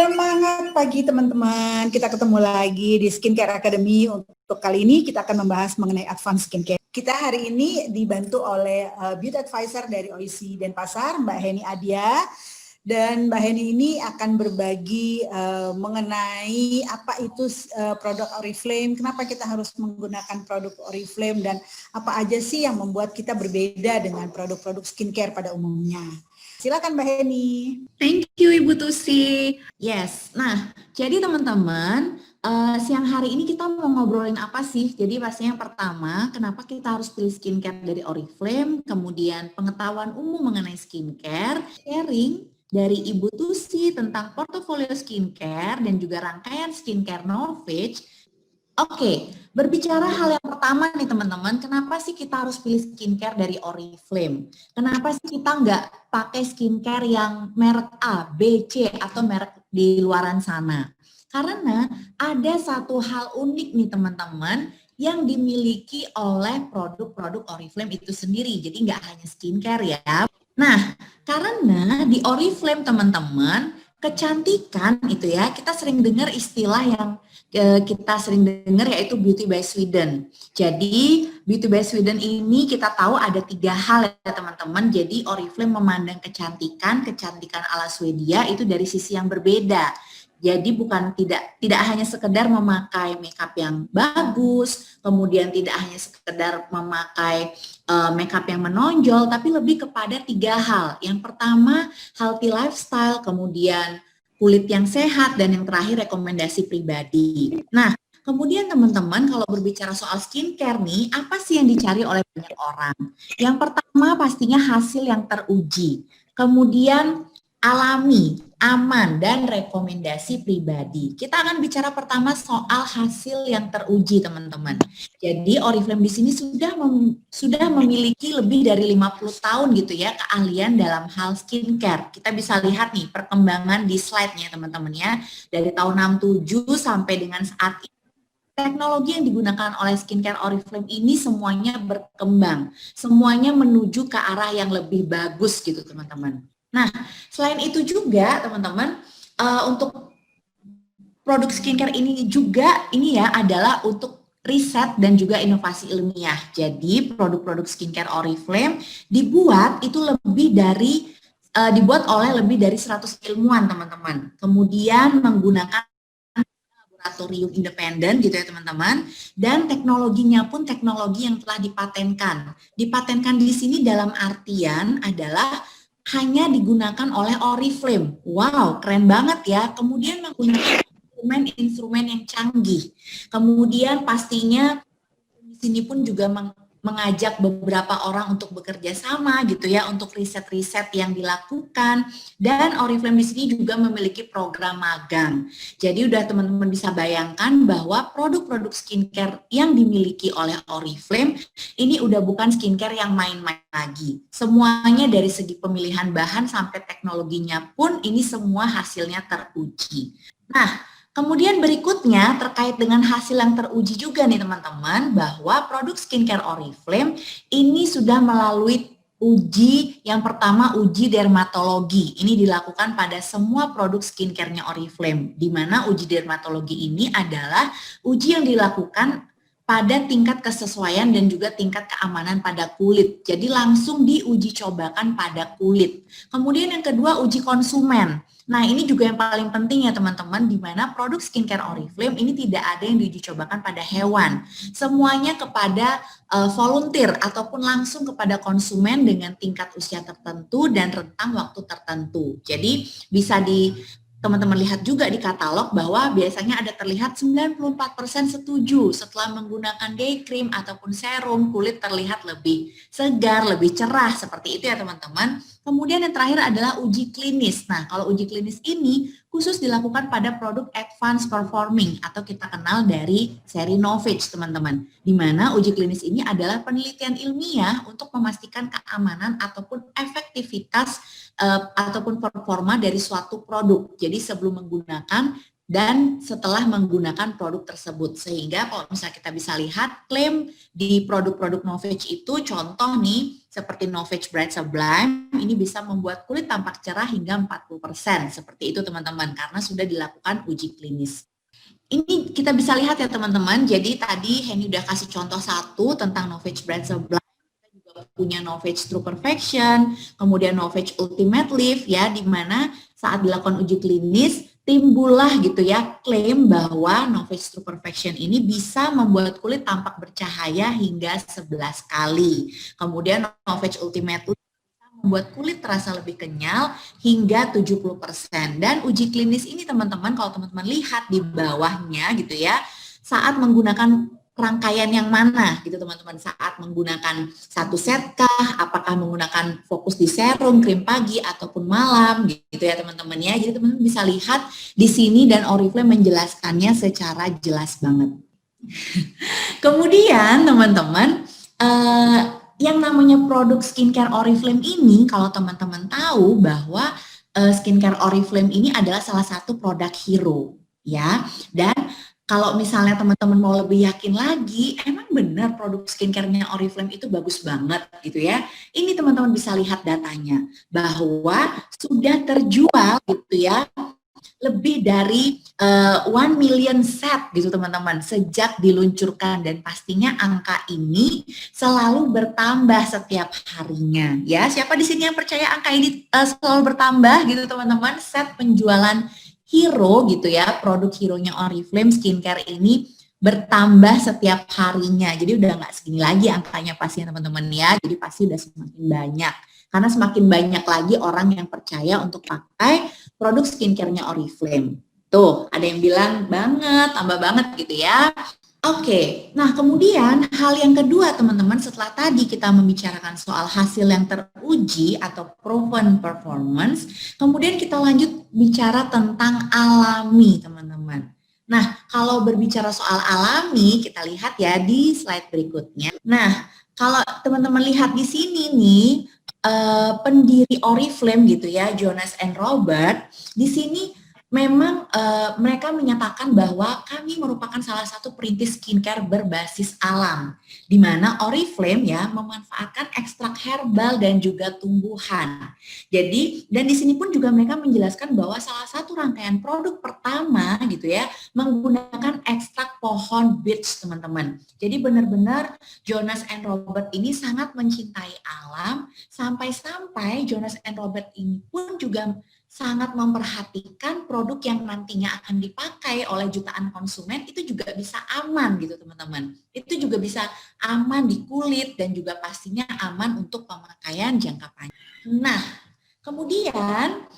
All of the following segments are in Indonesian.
Semangat pagi teman-teman, kita ketemu lagi di Skincare Academy. Untuk kali ini kita akan membahas mengenai advance skincare. Kita hari ini dibantu oleh Beauty Advisor dari OIC Denpasar, Mbak Heni Adia. Dan Mbak Heni ini akan berbagi mengenai apa itu produk Oriflame, kenapa kita harus menggunakan produk Oriflame, dan apa aja sih yang membuat kita berbeda dengan produk-produk skincare pada umumnya. Silakan Mbak Heni. Thank you Ibu Tusi. Yes, nah jadi teman-teman siang hari ini kita mau ngobrolin apa sih? Jadi pastinya yang pertama, kenapa kita harus pilih skincare dari Oriflame, kemudian pengetahuan umum mengenai skincare, sharing dari Ibu Tusi tentang portofolio skincare dan juga rangkaian skincare knowledge. Oke, berbicara hal yang pertama nih teman-teman, kenapa sih kita harus pilih skincare dari Oriflame? Kenapa sih kita nggak pakai skincare yang merek A, B, C, atau merek di luaran sana? Karena ada satu hal unik nih teman-teman yang dimiliki oleh produk-produk Oriflame itu sendiri. Jadi nggak hanya skincare ya. Nah, karena di Oriflame teman-teman, kecantikan itu ya, kita sering dengar istilah yang kita sering dengar yaitu Beauty by Sweden. Jadi Beauty by Sweden ini kita tahu ada 3 hal ya teman-teman. Jadi Oriflame memandang kecantikan ala Swedia itu dari sisi yang berbeda. Jadi bukan tidak hanya sekedar memakai makeup yang bagus, kemudian tidak hanya sekedar memakai makeup yang menonjol, tapi lebih kepada 3 hal. Yang pertama healthy lifestyle, kemudian kulit yang sehat, dan yang terakhir rekomendasi pribadi. Nah, kemudian teman-teman kalau berbicara soal skincare nih, apa sih yang dicari oleh banyak orang? Yang pertama pastinya hasil yang teruji, kemudian alami, aman, dan rekomendasi pribadi. Kita akan bicara pertama soal hasil yang teruji teman-teman. Jadi Oriflame di sini sudah memiliki lebih dari 50 tahun gitu ya keahlian dalam hal skincare. Kita bisa lihat nih perkembangan di slide-nya teman-teman ya. Dari tahun 67 sampai dengan saat ini. Teknologi yang digunakan oleh skincare Oriflame ini semuanya berkembang. Semuanya menuju ke arah yang lebih bagus gitu teman-teman. Nah, selain itu juga teman-teman, untuk produk skincare ini juga adalah untuk riset dan juga inovasi ilmiah. Jadi produk-produk skincare Oriflame dibuat oleh lebih dari 100 ilmuwan teman-teman. Kemudian menggunakan laboratorium independen gitu ya teman-teman, dan teknologinya pun teknologi yang telah dipatenkan. Dipatenkan di sini dalam artian adalah hanya digunakan oleh Oriflame. Wow, keren banget ya. Kemudian menggunakan instrumen yang canggih. Kemudian pastinya di sini pun juga mengajak beberapa orang untuk bekerja sama gitu ya untuk riset-riset yang dilakukan, dan Oriflame di sini juga memiliki program magang. Jadi udah teman-teman bisa bayangkan bahwa produk-produk skincare yang dimiliki oleh Oriflame ini udah bukan skincare yang main-main lagi. Semuanya dari segi pemilihan bahan sampai teknologinya pun ini semua hasilnya teruji. Nah, kemudian berikutnya terkait dengan hasil yang teruji juga nih teman-teman, bahwa produk skincare Oriflame ini sudah melalui uji yang pertama, uji dermatologi. Ini dilakukan pada semua produk skincare-nya Oriflame, di mana uji dermatologi ini adalah uji yang dilakukan pada tingkat kesesuaian dan juga tingkat keamanan pada kulit. Jadi langsung diuji cobakan pada kulit. Kemudian yang kedua, uji konsumen. Nah, ini juga yang paling penting ya teman-teman, di mana produk skincare Oriflame ini tidak ada yang diuji cobakan pada hewan. Semuanya kepada volunteer ataupun langsung kepada konsumen dengan tingkat usia tertentu dan rentang waktu tertentu. Jadi bisa teman-teman lihat juga di katalog bahwa biasanya ada terlihat 94% setuju setelah menggunakan day cream ataupun serum, kulit terlihat lebih segar, lebih cerah, seperti itu ya teman-teman. Kemudian yang terakhir adalah uji klinis. Nah, kalau uji klinis ini khusus dilakukan pada produk advanced performing atau kita kenal dari seri Novage teman-teman. Di mana uji klinis ini adalah penelitian ilmiah untuk memastikan keamanan ataupun efektivitas ataupun performa dari suatu produk. Jadi sebelum menggunakan dan setelah menggunakan produk tersebut. Sehingga kalau misalnya kita bisa lihat klaim di produk-produk Novage itu, contoh nih seperti Novage Bright Sublime, ini bisa membuat kulit tampak cerah hingga 40%. Seperti itu teman-teman, karena sudah dilakukan uji klinis. Ini kita bisa lihat ya teman-teman, jadi tadi Henny udah kasih contoh satu tentang Novage Bright Sublime. Kita juga punya Novage True Perfection, kemudian Novage Ultimate Lift ya, di mana saat dilakukan uji klinis, timbullah gitu ya klaim bahwa Novage True Perfection ini bisa membuat kulit tampak bercahaya hingga 11 kali. Kemudian Novage Ultimate Lift bisa membuat kulit terasa lebih kenyal hingga 70%. Dan uji klinis ini teman-teman, kalau teman-teman lihat di bawahnya gitu ya, saat menggunakan rangkaian yang mana gitu teman-teman, saat menggunakan satu set kah, apakah menggunakan fokus di serum, krim pagi ataupun malam gitu ya teman-teman ya. Jadi teman-teman bisa lihat di sini dan Oriflame menjelaskannya secara jelas banget. Kemudian teman-teman, yang namanya produk skincare Oriflame ini, kalau teman-teman tahu bahwa skincare Oriflame ini adalah salah satu produk hero ya. Dan kalau misalnya teman-teman mau lebih yakin lagi, emang benar produk skincare-nya Oriflame itu bagus banget gitu ya. Ini teman-teman bisa lihat datanya, bahwa sudah terjual gitu ya, lebih dari 1 million set gitu teman-teman, sejak diluncurkan. Dan pastinya angka ini selalu bertambah setiap harinya. Ya, siapa di sini yang percaya angka ini selalu bertambah gitu teman-teman, set penjualan hero gitu ya, produk hero-nya Oriflame skincare ini bertambah setiap harinya. Jadi udah nggak segini lagi angkanya pastinya teman-teman ya. Jadi pasti udah semakin banyak. Karena semakin banyak lagi orang yang percaya untuk pakai produk skincare-nya Oriflame. Tuh, ada yang bilang banget, tambah banget gitu ya. Oke, nah kemudian hal yang kedua teman-teman, setelah tadi kita membicarakan soal hasil yang teruji atau proven performance, kemudian kita lanjut bicara tentang alami teman-teman. Nah, kalau berbicara soal alami, kita lihat ya di slide berikutnya. Nah, kalau teman-teman lihat di sini nih, pendiri Oriflame gitu ya, Jonas and Robert, di sini memang mereka menyatakan bahwa kami merupakan salah satu perintis skincare berbasis alam, di mana Oriflame ya memanfaatkan ekstrak herbal dan juga tumbuhan. Jadi, dan di sini pun juga mereka menjelaskan bahwa salah satu rangkaian produk pertama gitu ya menggunakan ekstrak pohon beech teman-teman. Jadi benar-benar Jonas and Robert ini sangat mencintai alam, sampai-sampai Jonas and Robert ini pun juga sangat memperhatikan produk yang nantinya akan dipakai oleh jutaan konsumen itu juga bisa aman gitu teman-teman. Itu juga bisa aman di kulit dan juga pastinya aman untuk pemakaian jangka panjang. Nah, kemudian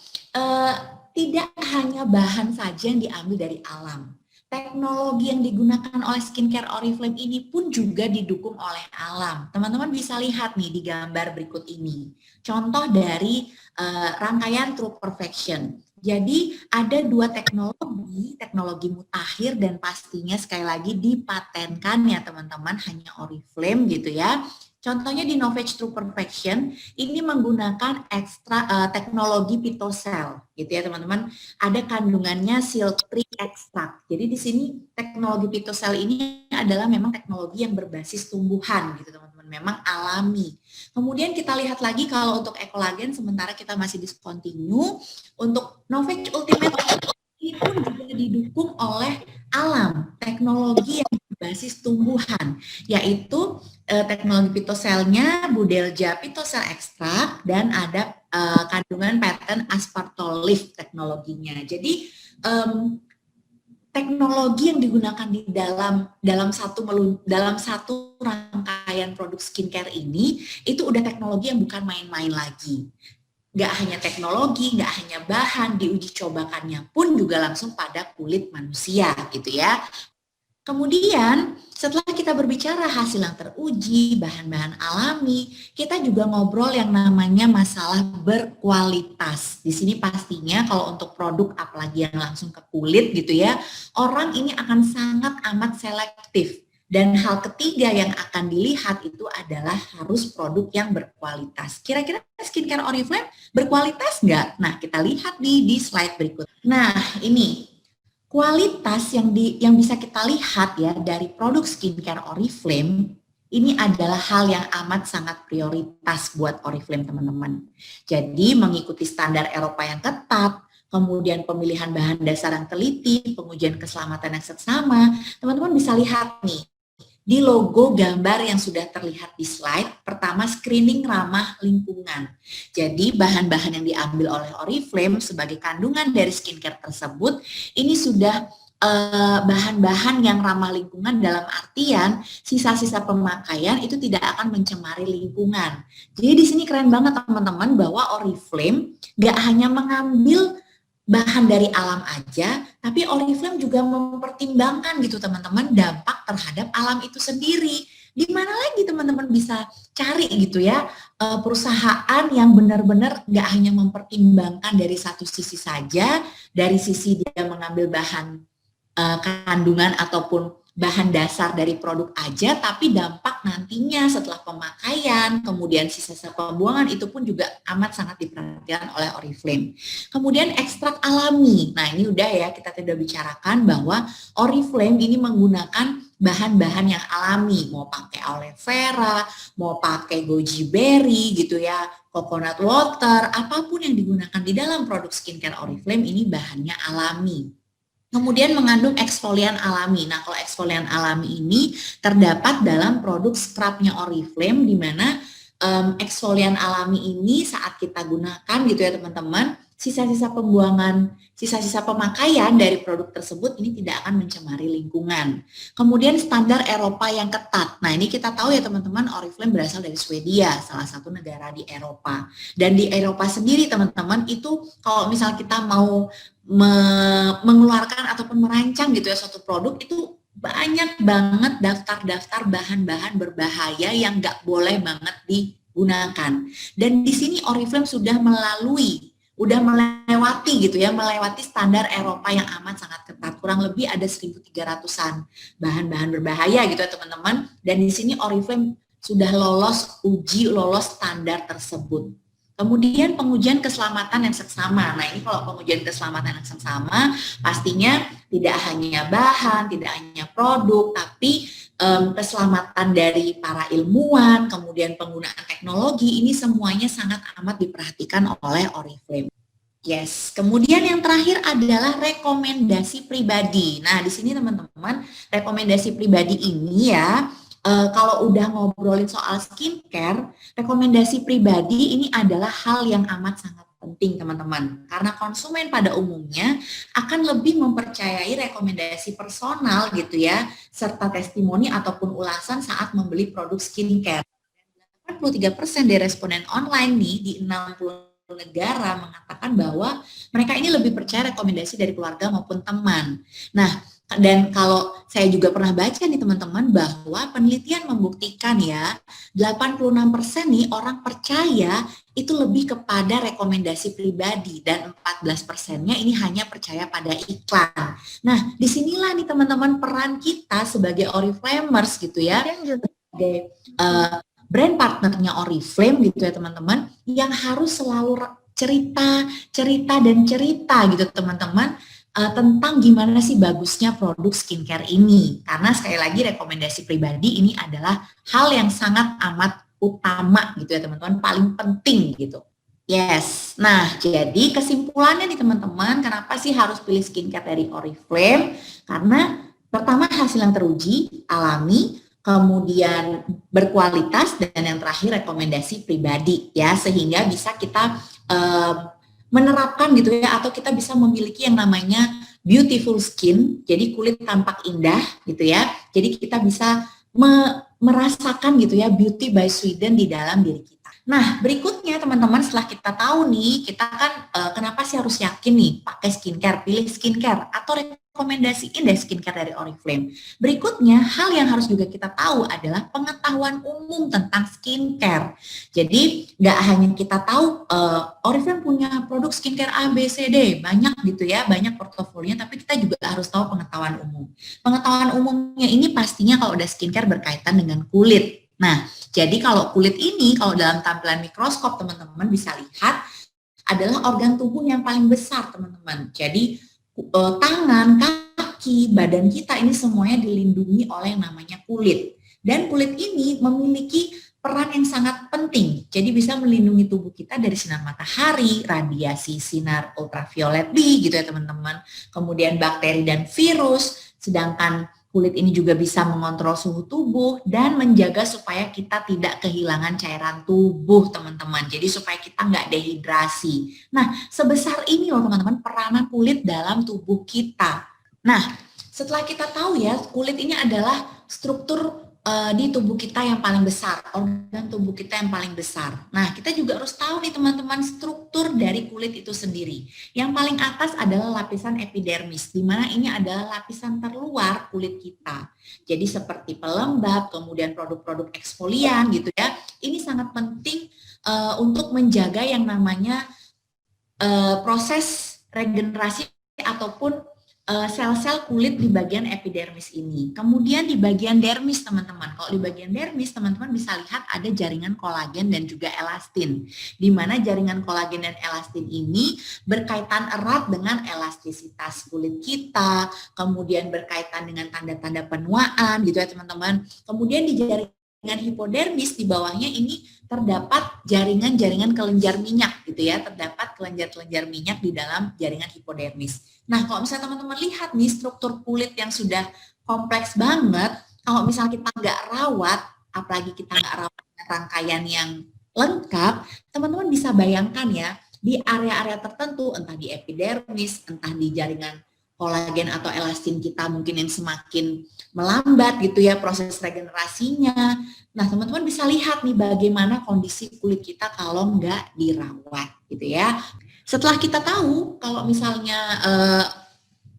tidak hanya bahan saja yang diambil dari alam. Teknologi yang digunakan oleh skincare Oriflame ini pun juga didukung oleh alam. Teman-teman bisa lihat nih di gambar berikut ini. Contoh dari rangkaian True Perfection. Jadi ada dua teknologi mutakhir dan pastinya sekali lagi dipatenkan ya teman-teman, hanya Oriflame gitu ya. Contohnya di Novage True Perfection, ini menggunakan teknologi pitocell, gitu ya teman-teman. Ada kandungannya silk tree extract. Jadi di sini teknologi pitocell ini adalah memang teknologi yang berbasis tumbuhan, gitu teman-teman. Memang alami. Kemudian kita lihat lagi kalau untuk ekolagen, sementara kita masih discontinue. Untuk Novage Ultimate ini pun juga didukung oleh alam, teknologi yang berbasis tumbuhan, yaitu teknologi pitocellnya Budelja pitocell extract dan ada kandungan patent aspartolif teknologinya. Jadi teknologi yang digunakan di dalam satu rangkaian produk skincare ini itu udah teknologi yang bukan main-main lagi. Nggak hanya teknologi, nggak hanya bahan, diuji cobakannya pun juga langsung pada kulit manusia gitu ya. Kemudian setelah kita berbicara hasil yang teruji, bahan-bahan alami, kita juga ngobrol yang namanya masalah berkualitas. Di sini pastinya kalau untuk produk apalagi yang langsung ke kulit gitu ya, orang ini akan sangat amat selektif. Dan hal ketiga yang akan dilihat itu adalah harus produk yang berkualitas. Kira-kira skincare Oriflame berkualitas nggak? Nah, kita lihat di slide berikut. Nah, ini kualitas yang bisa kita lihat ya dari produk skincare Oriflame ini adalah hal yang amat sangat prioritas buat Oriflame teman-teman. Jadi mengikuti standar Eropa yang ketat, kemudian pemilihan bahan dasar yang teliti, pengujian keselamatan yang seksama, teman-teman bisa lihat nih di logo gambar yang sudah terlihat di slide. Pertama, screening ramah lingkungan. Jadi bahan-bahan yang diambil oleh Oriflame sebagai kandungan dari skincare tersebut ini sudah bahan-bahan yang ramah lingkungan, dalam artian sisa-sisa pemakaian itu tidak akan mencemari lingkungan. Jadi di sini keren banget teman-teman bahwa Oriflame nggak hanya mengambil bahan dari alam aja, tapi Oriflame juga mempertimbangkan gitu teman-teman dampak terhadap alam itu sendiri. Di mana lagi teman-teman bisa cari gitu ya perusahaan yang benar-benar nggak hanya mempertimbangkan dari satu sisi saja, dari sisi dia mengambil bahan kandungan ataupun bahan dasar dari produk aja, tapi dampak nantinya setelah pemakaian, kemudian sisa-sisa pembuangan itu pun juga amat sangat diperhatikan oleh Oriflame. Kemudian ekstrak alami. Nah ini udah ya kita tidak bicarakan bahwa Oriflame ini menggunakan bahan-bahan yang alami, mau pakai aloe vera, mau pakai goji berry gitu ya, coconut water, apapun yang digunakan di dalam produk skincare Oriflame ini bahannya alami. Kemudian mengandung eksfolian alami. Nah, kalau eksfolian alami ini terdapat dalam produk scrubnya Oriflame, di mana eksfolian alami ini saat kita gunakan gitu ya teman-teman, sisa-sisa pembuangan, sisa-sisa pemakaian dari produk tersebut ini tidak akan mencemari lingkungan. Kemudian standar Eropa yang ketat. Nah, ini kita tahu ya teman-teman, Oriflame berasal dari Swedia, salah satu negara di Eropa. Dan di Eropa sendiri teman-teman itu kalau misal kita mau mengeluarkan ataupun merancang gitu ya suatu produk, itu banyak banget daftar-daftar bahan-bahan berbahaya yang nggak boleh banget digunakan. Dan di sini Oriflame sudah melewati gitu ya, melewati standar Eropa yang amat sangat ketat. Kurang lebih ada 1.300-an bahan-bahan berbahaya gitu ya teman-teman. Dan di sini Oriflame sudah lolos standar tersebut. Kemudian pengujian keselamatan yang seksama. Nah ini kalau pengujian keselamatan yang seksama pastinya tidak hanya bahan, tidak hanya produk, tapi keselamatan dari para ilmuwan, kemudian penggunaan teknologi, ini semuanya sangat amat diperhatikan oleh Oriflame. Yes, kemudian yang terakhir adalah rekomendasi pribadi. Nah di sini teman-teman, rekomendasi pribadi ini ya, kalau udah ngobrolin soal skincare, rekomendasi pribadi ini adalah hal yang amat sangat penting teman-teman. Karena konsumen pada umumnya akan lebih mempercayai rekomendasi personal gitu ya, serta testimoni ataupun ulasan saat membeli produk skincare. 83% dari responden online nih di 60 negara mengatakan bahwa mereka ini lebih percaya rekomendasi dari keluarga maupun teman. Nah, dan kalau saya juga pernah baca nih teman-teman bahwa penelitian membuktikan ya 86% nih orang percaya itu lebih kepada rekomendasi pribadi dan 14%-nya ini hanya percaya pada iklan. Nah, disinilah nih teman-teman peran kita sebagai Oriflamers gitu ya, sebagai brand partnernya Oriflame gitu ya teman-teman, yang harus selalu cerita gitu teman-teman. Tentang gimana sih bagusnya produk skincare ini. Karena sekali lagi rekomendasi pribadi ini adalah hal yang sangat amat utama gitu ya teman-teman, paling penting gitu. Yes, nah jadi kesimpulannya nih teman-teman, kenapa sih harus pilih skincare dari Oriflame? Karena pertama hasil yang teruji, alami, kemudian berkualitas, dan yang terakhir rekomendasi pribadi ya, sehingga bisa kita menerapkan gitu ya, atau kita bisa memiliki yang namanya beautiful skin, jadi kulit tampak indah gitu ya, jadi kita bisa merasakan gitu ya beauty by Sweden di dalam diri kita. Nah berikutnya teman-teman, setelah kita tahu nih, kita kan kenapa sih harus yakin nih pakai skincare, pilih skincare atau rekomendasiin deh skincare dari Oriflame. Berikutnya, hal yang harus juga kita tahu adalah pengetahuan umum tentang skincare. Jadi, nggak hanya kita tahu Oriflame punya produk skincare A, B, C, D, banyak gitu ya, banyak portofolionya, tapi kita juga harus tahu pengetahuan umum. Pengetahuan umumnya ini pastinya kalau udah skincare berkaitan dengan kulit. Nah, jadi kalau kulit ini, kalau dalam tampilan mikroskop teman-teman bisa lihat, adalah organ tubuh yang paling besar teman-teman. Jadi, tangan, kaki, badan kita ini semuanya dilindungi oleh yang namanya kulit. Dan kulit ini memiliki peran yang sangat penting. Jadi bisa melindungi tubuh kita dari sinar matahari, radiasi sinar ultraviolet B gitu ya teman-teman. Kemudian bakteri dan virus. Sedangkan kulit ini juga bisa mengontrol suhu tubuh dan menjaga supaya kita tidak kehilangan cairan tubuh teman-teman. Jadi supaya kita nggak dehidrasi. Nah, sebesar ini loh teman-teman peranan kulit dalam tubuh kita. Nah, setelah kita tahu ya kulit ini adalah struktur di tubuh kita yang paling besar, organ tubuh kita yang paling besar. Nah, kita juga harus tahu nih teman-teman struktur dari kulit itu sendiri. Yang paling atas adalah lapisan epidermis, di mana ini adalah lapisan terluar kulit kita. Jadi seperti pelembab, kemudian produk-produk eksfolian gitu ya. Ini sangat penting untuk menjaga yang namanya proses regenerasi ataupun sel-sel kulit di bagian epidermis ini. Kemudian di bagian dermis teman-teman. Kalau di bagian dermis teman-teman bisa lihat ada jaringan kolagen dan juga elastin. Di mana jaringan kolagen dan elastin ini berkaitan erat dengan elastisitas kulit kita, kemudian berkaitan dengan tanda-tanda penuaan gitu ya teman-teman. Kemudian di jaringan hipodermis di bawahnya ini terdapat jaringan-jaringan kelenjar minyak gitu ya, terdapat kelenjar-kelenjar minyak di dalam jaringan hipodermis. Nah, kalau misalnya teman-teman lihat nih struktur kulit yang sudah kompleks banget, kalau misalnya kita nggak rawat, apalagi kita nggak rawat rangkaian yang lengkap, teman-teman bisa bayangkan ya, di area-area tertentu, entah di epidermis, entah di jaringan kolagen atau elastin kita mungkin yang semakin melambat gitu ya proses regenerasinya. Nah, teman-teman bisa lihat nih bagaimana kondisi kulit kita kalau nggak dirawat gitu ya. Setelah kita tahu kalau misalnya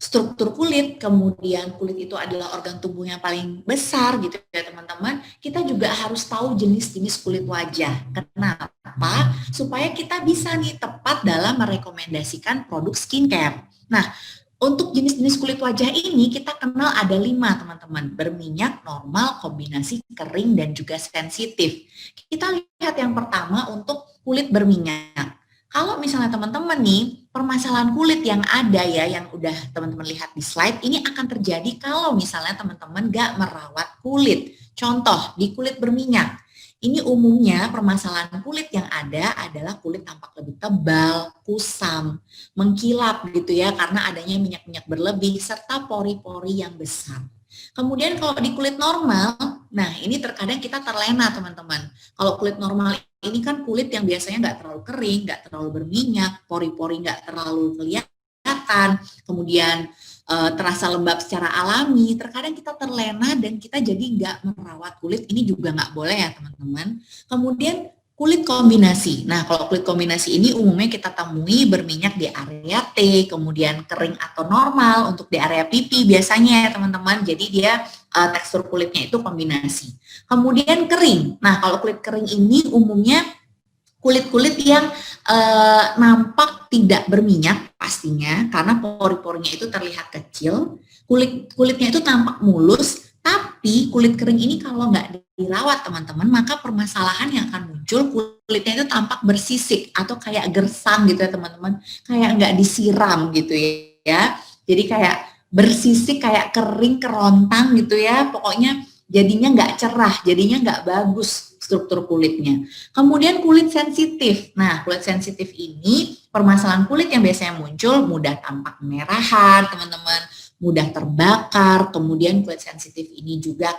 struktur kulit, kemudian kulit itu adalah organ tubuh yang paling besar gitu ya teman-teman, kita juga harus tahu jenis-jenis kulit wajah. Kenapa? Supaya kita bisa nih tepat dalam merekomendasikan produk skincare. Nah, untuk jenis-jenis kulit wajah ini kita kenal ada 5 teman-teman, berminyak, normal, kombinasi, kering, dan juga sensitif. Kita lihat yang pertama untuk kulit berminyak. Kalau misalnya teman-teman nih, permasalahan kulit yang ada ya, yang udah teman-teman lihat di slide, ini akan terjadi kalau misalnya teman-teman gak merawat kulit. Contoh, di kulit berminyak. Ini umumnya permasalahan kulit yang ada adalah kulit tampak lebih tebal, kusam, mengkilap gitu ya, karena adanya minyak-minyak berlebih, serta pori-pori yang besar. Kemudian kalau di kulit normal, nah ini terkadang kita terlena teman-teman. Kalau kulit normal ini kan kulit yang biasanya nggak terlalu kering, nggak terlalu berminyak, pori-pori nggak terlalu kelihatan, kemudian terasa lembab secara alami. Terkadang kita terlena dan kita jadi nggak merawat kulit, ini juga nggak boleh ya teman-teman. Kemudian kulit kombinasi. Nah, kalau kulit kombinasi ini umumnya kita temui berminyak di area T, kemudian kering atau normal untuk di area pipi biasanya ya teman-teman. Jadi dia tekstur kulitnya itu kombinasi. Kemudian kering. Nah, kalau kulit kering ini umumnya kulit-kulit yang nampak tidak berminyak pastinya karena pori-porinya itu terlihat kecil. Kulitnya itu tampak mulus. Tapi kulit kering ini kalau nggak dirawat teman-teman, maka permasalahan yang akan muncul kulitnya itu tampak bersisik atau kayak gersang gitu ya teman-teman, kayak nggak disiram gitu ya. Jadi kayak bersisik, kayak kering, kerontang gitu ya. Pokoknya jadinya nggak cerah, jadinya nggak bagus struktur kulitnya. Kemudian kulit sensitif. Nah, kulit sensitif ini permasalahan kulit yang biasanya muncul mudah tampak kemerahan teman-teman, mudah terbakar, kemudian kulit sensitif ini juga.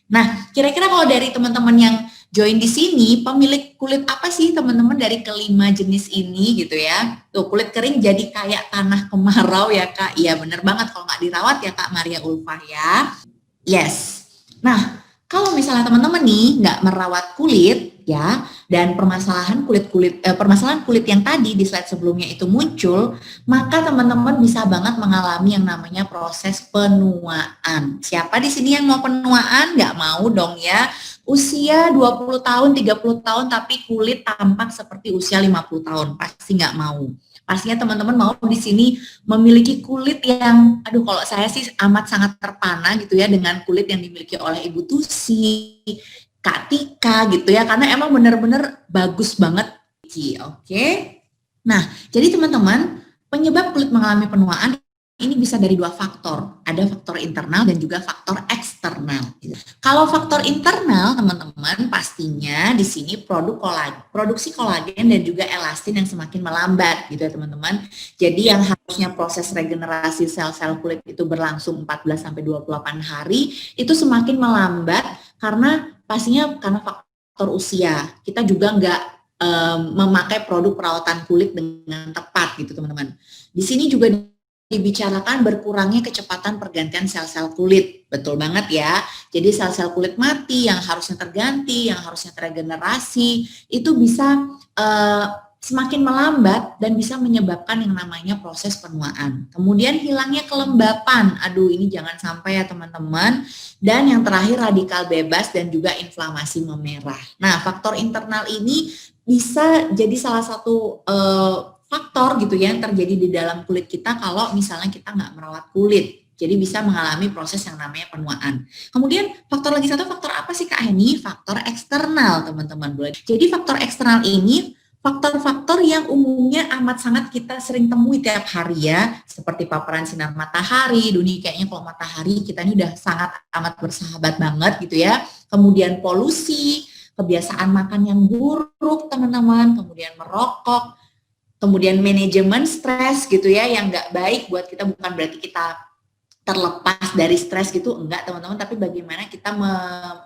Nah, kira-kira kalau dari teman-teman yang join di sini, pemilik kulit apa sih teman-teman dari kelima jenis ini gitu ya? Tuh, kulit kering jadi kayak tanah kemarau ya Kak. Iya bener banget kalau nggak dirawat ya Kak Maria Ulfah ya. Yes. Nah, kalau misalnya teman-teman nih nggak merawat kulit ya, dan permasalahan kulit yang tadi di slide sebelumnya itu muncul, maka teman-teman bisa banget mengalami yang namanya proses penuaan. Siapa di sini yang mau penuaan? Nggak mau dong ya. Usia 20 tahun, 30 tahun, tapi kulit tampak seperti usia 50 tahun. Pasti nggak mau. Pastinya teman-teman mau di sini memiliki kulit yang, aduh kalau saya sih amat sangat terpana gitu ya dengan kulit yang dimiliki oleh Ibu Tusi, Kak Tika gitu ya, karena emang bener-bener bagus banget. Oke. Nah, jadi teman-teman, penyebab kulit mengalami penuaan ini bisa dari dua faktor. Ada faktor internal dan juga faktor eksternal. Kalau faktor internal, teman-teman, pastinya di sini produksi kolagen dan juga elastin yang semakin melambat gitu ya, teman-teman. Jadi yang harusnya proses regenerasi sel-sel kulit itu berlangsung 14 sampai 28 hari, itu semakin melambat karena pastinya karena faktor usia. Kita juga nggak memakai produk perawatan kulit dengan tepat gitu, teman-teman. Di sini juga dibicarakan berkurangnya kecepatan pergantian sel-sel kulit. Betul banget ya. Jadi sel-sel kulit mati yang harusnya terganti, yang harusnya teregenerasi, itu bisa semakin melambat dan bisa menyebabkan yang namanya proses penuaan. Kemudian hilangnya kelembapan. Aduh, ini jangan sampai ya teman-teman. Dan yang terakhir radikal bebas dan juga inflamasi memerah. Nah, faktor internal ini bisa jadi salah satu faktor gitu ya yang terjadi di dalam kulit kita kalau misalnya kita nggak merawat kulit. Jadi bisa mengalami proses yang namanya penuaan. Kemudian faktor lagi satu, faktor apa sih Kak Heni? Faktor eksternal, teman-teman. Jadi faktor eksternal ini faktor-faktor yang umumnya amat sangat kita sering temui tiap hari ya, seperti paparan sinar matahari. Dunia kayaknya kalau matahari kita ini udah sangat amat bersahabat banget gitu ya. Kemudian polusi, kebiasaan makan yang buruk teman-teman, kemudian merokok, kemudian manajemen stres gitu ya yang nggak baik buat kita, bukan berarti kita terlepas dari stres gitu, enggak teman-teman, tapi bagaimana kita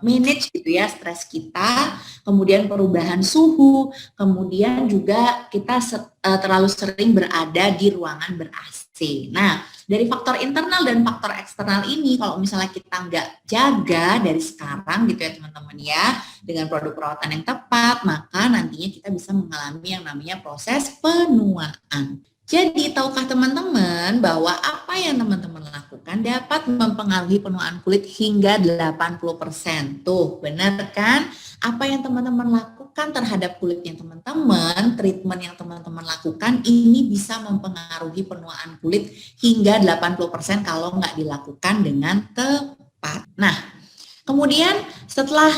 manage gitu ya stres kita, kemudian perubahan suhu, kemudian juga kita terlalu sering berada di ruangan ber-AC. Nah, dari faktor internal dan faktor eksternal ini, kalau misalnya kita nggak jaga dari sekarang gitu ya teman-teman ya, dengan produk perawatan yang tepat, maka nantinya kita bisa mengalami yang namanya proses penuaan. Jadi, tahukah teman-teman bahwa apa yang teman-teman lakukan dapat mempengaruhi penuaan kulit hingga 80%? Tuh, benar kan? Apa yang teman-teman lakukan terhadap kulitnya teman-teman, treatment yang teman-teman lakukan, ini bisa mempengaruhi penuaan kulit hingga 80% kalau nggak dilakukan dengan tepat. Nah, kemudian setelah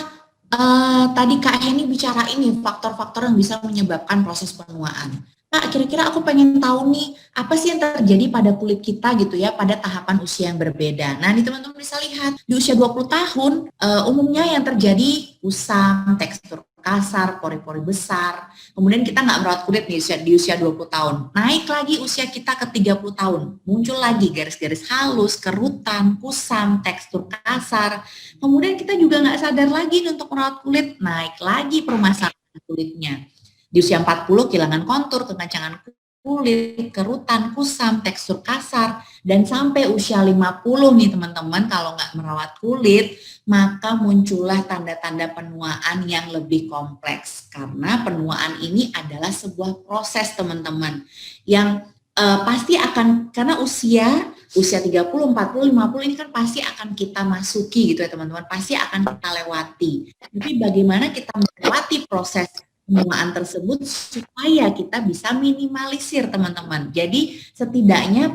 tadi Kak Heni bicara ini, faktor-faktor yang bisa menyebabkan proses penuaan. Kak, kira-kira aku pengen tahu nih, apa sih yang terjadi pada kulit kita gitu ya, pada tahapan usia yang berbeda. Nah, nih teman-teman bisa lihat, di usia 20 tahun, umumnya yang terjadi kusam, tekstur kasar, pori-pori besar. Kemudian kita nggak merawat kulit di usia 20 tahun. Naik lagi usia kita ke 30 tahun, muncul lagi garis-garis halus, kerutan, kusam, tekstur kasar. Kemudian kita juga nggak sadar lagi untuk merawat kulit, naik lagi permasalahan kulitnya. Di usia 40 kehilangan kontur, kekencangan kulit, kerutan, kusam, tekstur kasar, dan sampai usia 50 nih teman-teman, kalau nggak merawat kulit, maka muncullah tanda-tanda penuaan yang lebih kompleks. Karena penuaan ini adalah sebuah proses teman-teman, yang pasti akan, karena usia 30, 40, 50 ini kan pasti akan kita masuki gitu ya teman-teman, pasti akan kita lewati. Tapi bagaimana kita melewati proses penuaan tersebut supaya kita bisa minimalisir teman-teman. Jadi setidaknya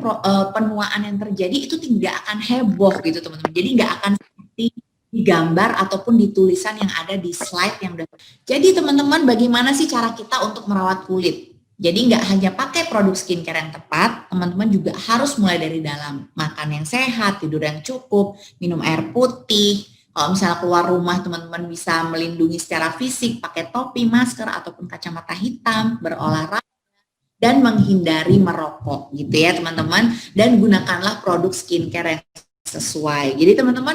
penuaan yang terjadi itu tidak akan heboh gitu teman-teman. Jadi nggak akan seperti di gambar ataupun di tulisan yang ada di slide yang udah. Jadi teman-teman, bagaimana sih cara kita untuk merawat kulit? Jadi nggak hanya pakai produk skincare yang tepat, teman-teman juga harus mulai dari dalam. Makan yang sehat, tidur yang cukup, minum air putih. Kalau misalnya keluar rumah, teman-teman bisa melindungi secara fisik, pakai topi, masker, ataupun kacamata hitam, berolahraga, dan menghindari merokok gitu ya teman-teman. Dan gunakanlah produk skincare yang sesuai. Jadi teman-teman,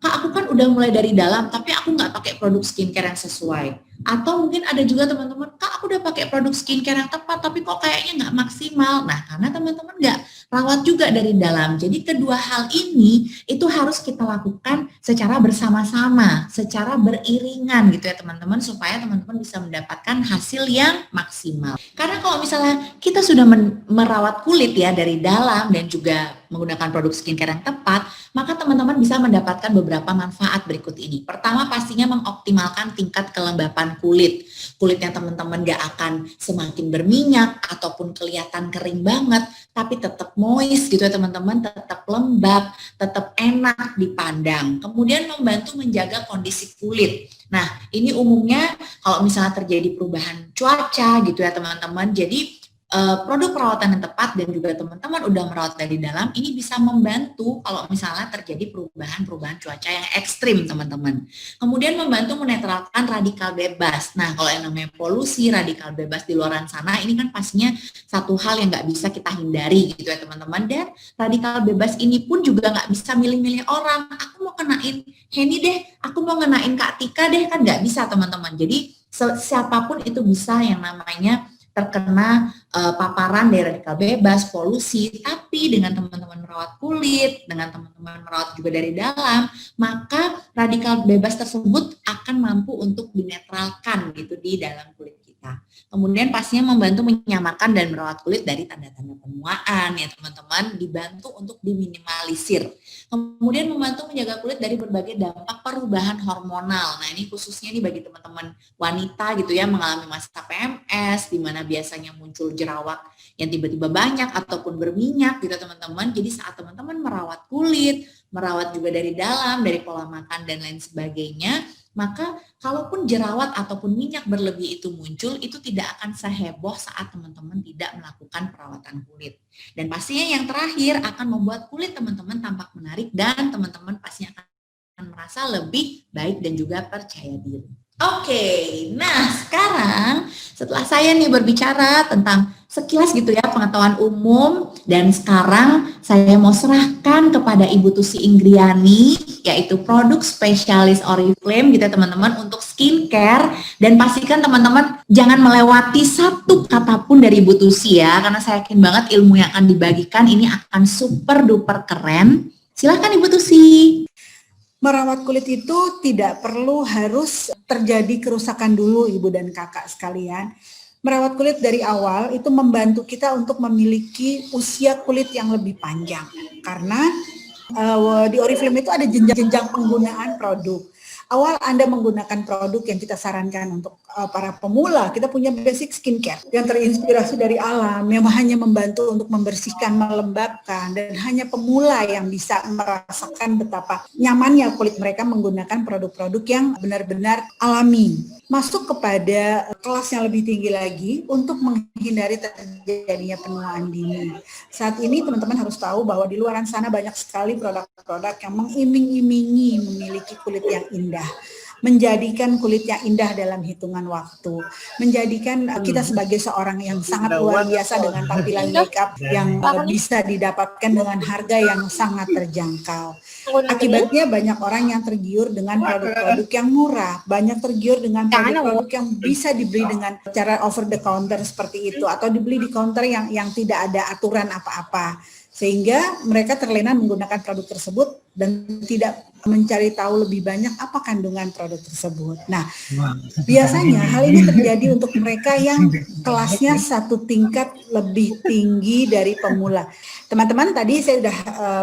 Kak aku kan udah mulai dari dalam, tapi aku nggak pakai produk skincare yang sesuai. Atau mungkin ada juga teman-teman, Kak aku udah pakai produk skincare yang tepat, tapi kok kayaknya nggak maksimal. Nah, karena teman-teman nggak rawat juga dari dalam. Jadi kedua hal ini itu harus kita lakukan secara bersama-sama, secara beriringan gitu ya teman-teman, supaya teman-teman bisa mendapatkan hasil yang maksimal. Karena kalau misalnya kita sudah merawat kulit ya dari dalam dan juga menggunakan produk skincare yang tepat, maka teman-teman bisa mendapatkan beberapa manfaat berikut ini. Pertama, pastinya mengoptimalkan tingkat kelembapan kulit. Kulitnya teman-teman gak akan semakin berminyak ataupun kelihatan kering banget, tapi tetap moist gitu ya teman-teman, tetap lembab, tetap enak dipandang. Kemudian membantu menjaga kondisi kulit. Nah, ini umumnya kalau misalnya terjadi perubahan cuaca gitu ya teman-teman, jadi produk perawatan yang tepat dan juga teman-teman udah merawat dari dalam, ini bisa membantu kalau misalnya terjadi perubahan cuaca yang ekstrim, teman-teman. Kemudian membantu menetralkan radikal bebas. Nah, kalau yang namanya polusi, radikal bebas di luar sana, ini kan pastinya satu hal yang nggak bisa kita hindari gitu ya, teman-teman. Dan radikal bebas ini pun juga nggak bisa milih-milih orang. Aku mau kenain Henny deh, aku mau ngenain Kak Tika deh, kan nggak bisa, teman-teman. Jadi siapapun itu bisa yang namanya terkena paparan dari radikal bebas, polusi, tapi dengan teman-teman merawat kulit, dengan teman-teman merawat juga dari dalam, maka radikal bebas tersebut akan mampu untuk dinetralkan gitu di dalam kulit kita. Kemudian pastinya membantu menyamarkan dan merawat kulit dari tanda-tanda penuaan ya teman-teman, dibantu untuk diminimalisir. Kemudian membantu menjaga kulit dari berbagai dampak perubahan hormonal. Nah, ini khususnya nih bagi teman-teman wanita gitu ya, mengalami masa PMS, di mana biasanya muncul jerawat yang tiba-tiba banyak ataupun berminyak gitu teman-teman. Jadi saat teman-teman merawat kulit, merawat juga dari dalam, dari pola makan dan lain sebagainya, maka kalaupun jerawat ataupun minyak berlebih itu muncul, itu tidak akan seheboh saat teman-teman tidak melakukan perawatan kulit. Dan pastinya yang terakhir akan membuat kulit teman-teman tampak menarik dan teman-teman pastinya akan merasa lebih baik dan juga percaya diri. Oke, nah sekarang setelah saya nih berbicara tentang sekilas gitu ya pengetahuan umum, dan sekarang saya mau serahkan kepada Ibu Tusi Inggriani, yaitu produk spesialis Oriflame gitu ya teman-teman untuk skincare, dan pastikan teman-teman jangan melewati satu kata pun dari Ibu Tusi ya, karena saya yakin banget ilmu yang akan dibagikan ini akan super duper keren. Silahkan Ibu Tusi. Merawat kulit itu tidak perlu harus terjadi kerusakan dulu Ibu dan Kakak sekalian. Merawat kulit dari awal itu membantu kita untuk memiliki usia kulit yang lebih panjang. Karena di Oriflame itu ada jenjang-jenjang penggunaan produk. Awal Anda menggunakan produk yang kita sarankan untuk para pemula, kita punya basic skincare yang terinspirasi dari alam, yang hanya membantu untuk membersihkan, melembabkan, dan hanya pemula yang bisa merasakan betapa nyamannya kulit mereka menggunakan produk-produk yang benar-benar alami. Masuk kepada kelas yang lebih tinggi lagi untuk menghindari terjadinya penuaan dini. Saat ini teman-teman harus tahu bahwa di luar sana banyak sekali produk-produk yang mengiming-imingi memiliki kulit yang indah, menjadikan kulit yang indah dalam hitungan waktu, menjadikan kita sebagai seorang yang sangat luar biasa dengan tampilan makeup yang bisa didapatkan dengan harga yang sangat terjangkau. Akibatnya banyak orang yang tergiur dengan produk-produk yang murah, banyak tergiur dengan produk-produk yang bisa dibeli dengan cara over the counter seperti itu, atau dibeli di counter yang tidak ada aturan apa-apa, sehingga mereka terlena menggunakan produk tersebut dan tidak mencari tahu lebih banyak apa kandungan produk tersebut. Nah, biasanya hal ini terjadi untuk mereka yang kelasnya satu tingkat lebih tinggi dari pemula. Teman-teman, tadi saya sudah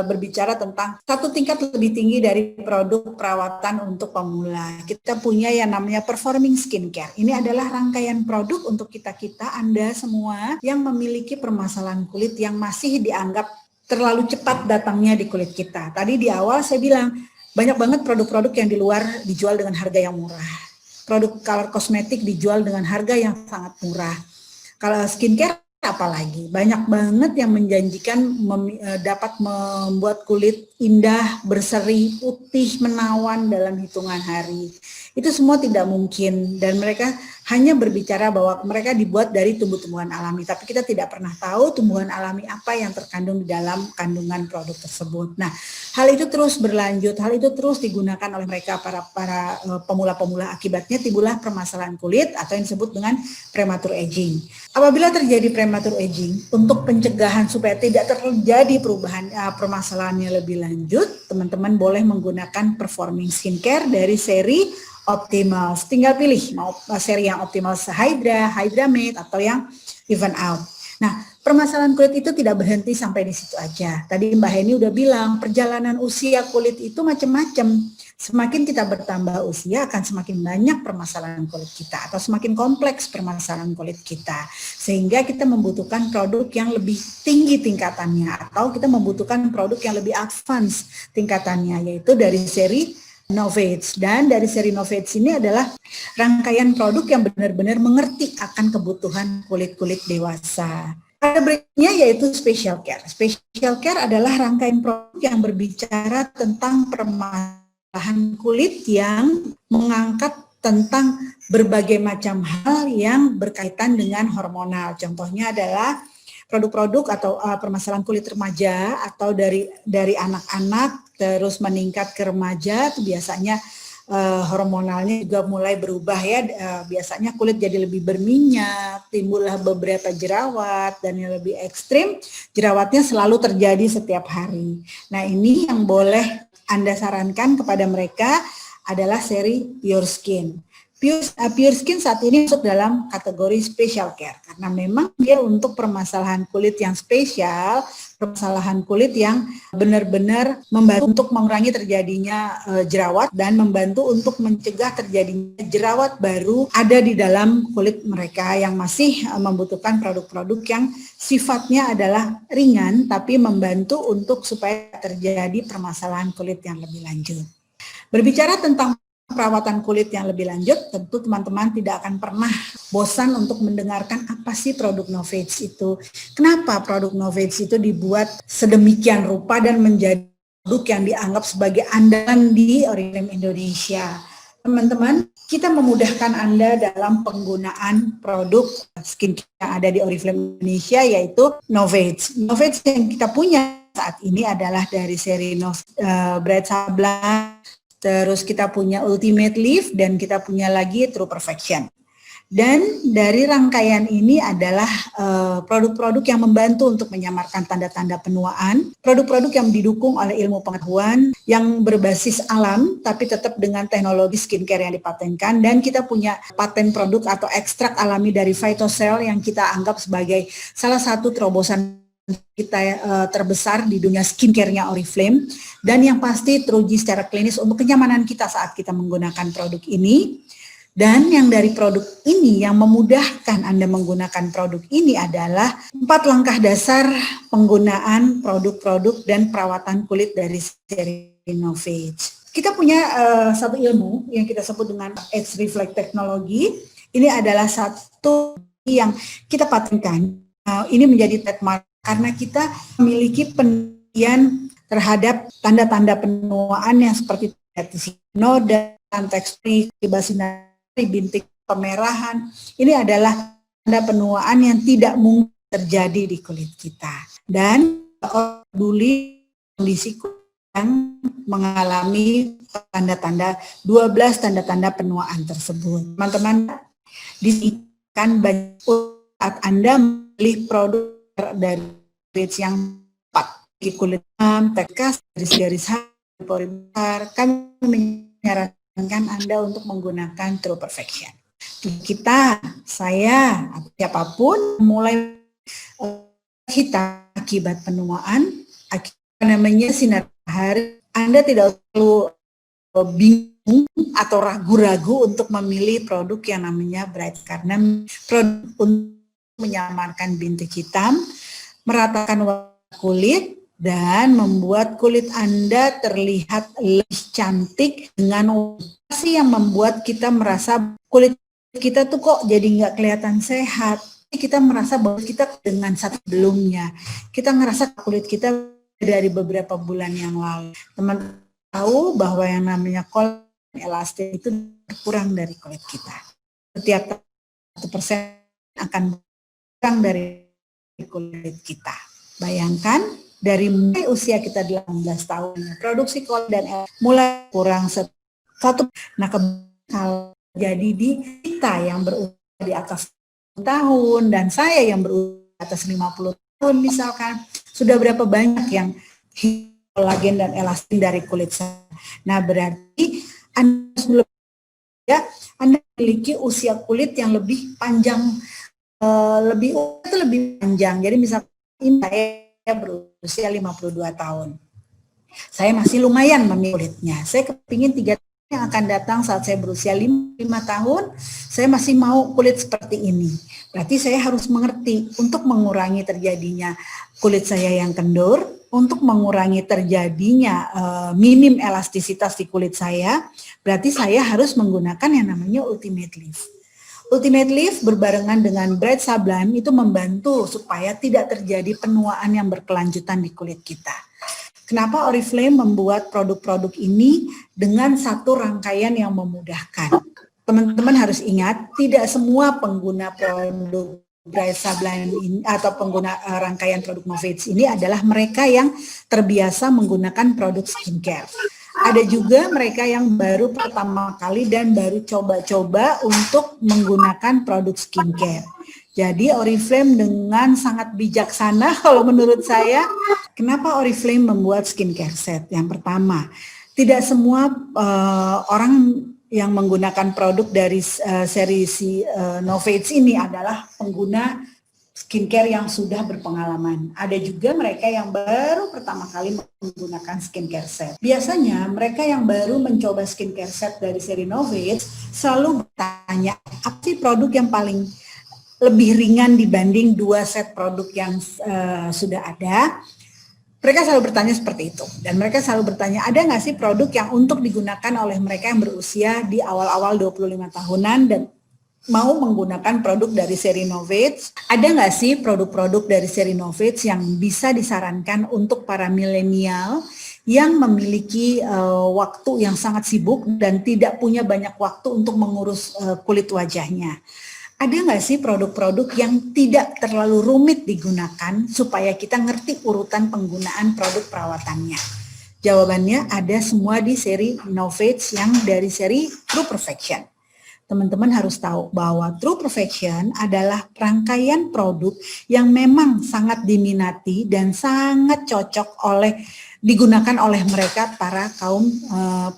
berbicara tentang satu tingkat lebih tinggi dari produk perawatan untuk pemula. Kita punya yang namanya performing skincare. Ini adalah rangkaian produk untuk kita-kita, Anda semua yang memiliki permasalahan kulit yang masih dianggap terlalu cepat datangnya di kulit kita. Tadi di awal saya bilang, banyak banget produk-produk yang di luar dijual dengan harga yang murah. Produk color kosmetik dijual dengan harga yang sangat murah. Kalau skincare apalagi, banyak banget yang menjanjikan dapat membuat kulit indah, berseri, putih, menawan dalam hitungan hari. Itu semua tidak mungkin, dan mereka hanya berbicara bahwa mereka dibuat dari tumbuh-tumbuhan alami, tapi kita tidak pernah tahu tumbuhan alami apa yang terkandung di dalam kandungan produk tersebut. Nah, hal itu terus berlanjut, hal itu terus digunakan oleh mereka para pemula-pemula. Akibatnya timbullah permasalahan kulit atau yang disebut dengan premature aging. Apabila terjadi premature aging, untuk pencegahan supaya tidak terjadi perubahan permasalahannya lebih lanjut, teman-teman boleh menggunakan performing skincare dari seri Optimals. Tinggal pilih mau seri yang Optimals Hydra, Hydra Mate, atau yang Even Out. Nah, permasalahan kulit itu tidak berhenti sampai di situ aja. Tadi Mbak Henny udah bilang, perjalanan usia kulit itu macam-macam. Semakin kita bertambah usia, akan semakin banyak permasalahan kulit kita, atau semakin kompleks permasalahan kulit kita. Sehingga kita membutuhkan produk yang lebih tinggi tingkatannya, atau kita membutuhkan produk yang lebih advance tingkatannya, yaitu dari seri Novage. Dan dari seri Novage ini adalah rangkaian produk yang benar-benar mengerti akan kebutuhan kulit-kulit dewasa. Ada berikutnya yaitu Special Care. Special Care adalah rangkaian produk yang berbicara tentang permasalahan kulit yang mengangkat tentang berbagai macam hal yang berkaitan dengan hormonal. Contohnya adalah produk-produk atau permasalahan kulit remaja atau dari anak-anak terus meningkat ke remaja, itu biasanya hormonalnya juga mulai berubah ya. Biasanya kulit jadi lebih berminyak, timbullah beberapa jerawat, dan yang lebih ekstrim jerawatnya selalu terjadi setiap hari. Nah, ini yang boleh Anda sarankan kepada mereka adalah seri Pure Skin. Pure Skin saat ini masuk dalam kategori Special Care karena memang dia untuk permasalahan kulit yang spesial, permasalahan kulit yang benar-benar membantu untuk mengurangi terjadinya jerawat dan membantu untuk mencegah terjadinya jerawat baru ada di dalam kulit mereka yang masih membutuhkan produk-produk yang sifatnya adalah ringan tapi membantu untuk supaya terjadi permasalahan kulit yang lebih lanjut. Berbicara tentang perawatan kulit yang lebih lanjut, tentu teman-teman tidak akan pernah bosan untuk mendengarkan apa sih produk Novage itu. Kenapa produk Novage itu dibuat sedemikian rupa dan menjadi produk yang dianggap sebagai andalan di Oriflame Indonesia. Teman-teman, kita memudahkan Anda dalam penggunaan produk skincare yang ada di Oriflame Indonesia yaitu Novage. Novage yang kita punya saat ini adalah dari seri Bright Sublime. Terus kita punya Ultimate Lift dan kita punya lagi True Perfection. Dan dari rangkaian ini adalah produk-produk yang membantu untuk menyamarkan tanda-tanda penuaan, produk-produk yang didukung oleh ilmu pengetahuan yang berbasis alam tapi tetap dengan teknologi skincare yang dipatenkan, dan kita punya paten produk atau ekstrak alami dari Phytocell yang kita anggap sebagai salah satu terobosan kita terbesar di dunia skincare-nya Oriflame, dan yang pasti teruji secara klinis untuk kenyamanan kita saat kita menggunakan produk ini. Dan yang dari produk ini yang memudahkan Anda menggunakan produk ini adalah 4 langkah dasar penggunaan produk-produk dan perawatan kulit dari seri Novage. Kita punya satu ilmu yang kita sebut dengan Age Reflect Technology. Ini adalah satu yang kita patenkan. Ini menjadi trademark karena kita memiliki penelitian terhadap tanda-tanda penuaan yang seperti noda, tekstur, sinar, bintik kemerahan. Ini adalah tanda penuaan yang tidak mungkin terjadi di kulit kita. Dan peduli kondisi kulit yang mengalami tanda-tanda 12 tanda-tanda penuaan tersebut. Teman-teman, disediakan banyak saat Anda memilih produk dari kulit yang tepat, kulit tekas, garis-garis pori besar, kami menyarankan Anda untuk menggunakan True Perfection. Kita, saya, siapapun mulai hitam akibat penuaan, namanya sinar matahari, Anda tidak perlu bingung atau ragu-ragu untuk memilih produk yang namanya Bright, karena produk untuk menyamarkan bintik hitam, meratakan warna kulit, dan membuat kulit Anda terlihat lebih cantik dengan warna yang membuat kita merasa kulit kita tuh kok jadi nggak kelihatan sehat. Kita merasa bahwa kita dengan saat sebelumnya, kita ngerasa kulit kita dari beberapa bulan yang lalu. Teman tahu bahwa yang namanya kolagen elastin itu kurang dari kulit kita. Setiap 1% akan kurang dari kulit kita. Bayangkan dari mulai usia kita 18 tahun, produksi kolagen dan mulai kurang satu. Nah, kalau jadi di kita yang berusia di atas tahun dan saya yang berusia di atas 50 tahun misalkan, sudah berapa banyak yang kolagen dan elastin dari kulit saya. Nah, berarti Anda memiliki usia kulit yang lebih panjang, lebih panjang. Jadi misalnya saya berusia 52 tahun. Saya masih lumayan memilih kulitnya. Saya kepingin 3 tahun yang akan datang saat saya berusia 5 tahun, saya masih mau kulit seperti ini. Berarti saya harus mengerti untuk mengurangi terjadinya kulit saya yang kendur, untuk mengurangi terjadinya minim elastisitas di kulit saya, berarti saya harus menggunakan yang namanya Ultimate Leaf. Ultimate Leaf berbarengan dengan Bright Sublime itu membantu supaya tidak terjadi penuaan yang berkelanjutan di kulit kita. Kenapa Oriflame membuat produk-produk ini dengan satu rangkaian yang memudahkan? Teman-teman harus ingat, tidak semua pengguna produk Bright Sublime ini, atau pengguna rangkaian produk Novage ini adalah mereka yang terbiasa menggunakan produk skincare. Ada juga mereka yang baru pertama kali dan baru coba-coba untuk menggunakan produk skincare. Jadi Oriflame dengan sangat bijaksana kalau menurut saya. Kenapa Oriflame membuat skincare set? Yang pertama, tidak semua orang yang menggunakan produk dari seri Novage ini adalah pengguna skincare yang sudah berpengalaman. Ada juga mereka yang baru pertama kali menggunakan skincare set. Biasanya mereka yang baru mencoba skincare set dari seri Novage selalu bertanya, apa sih produk yang paling lebih ringan dibanding 2 set produk yang sudah ada? Mereka selalu bertanya seperti itu. Dan mereka selalu bertanya, ada nggak sih produk yang untuk digunakan oleh mereka yang berusia di awal-awal 25 tahunan dan mau menggunakan produk dari seri Novage? Ada nggak sih produk-produk dari seri Novage yang bisa disarankan untuk para milenial yang memiliki waktu yang sangat sibuk dan tidak punya banyak waktu untuk mengurus kulit wajahnya? Ada nggak sih produk-produk yang tidak terlalu rumit digunakan supaya kita ngerti urutan penggunaan produk perawatannya? Jawabannya ada semua di seri Novage yang dari seri True Perfection. Teman-teman harus tahu bahwa True Perfection adalah rangkaian produk yang memang sangat diminati dan sangat cocok digunakan oleh mereka para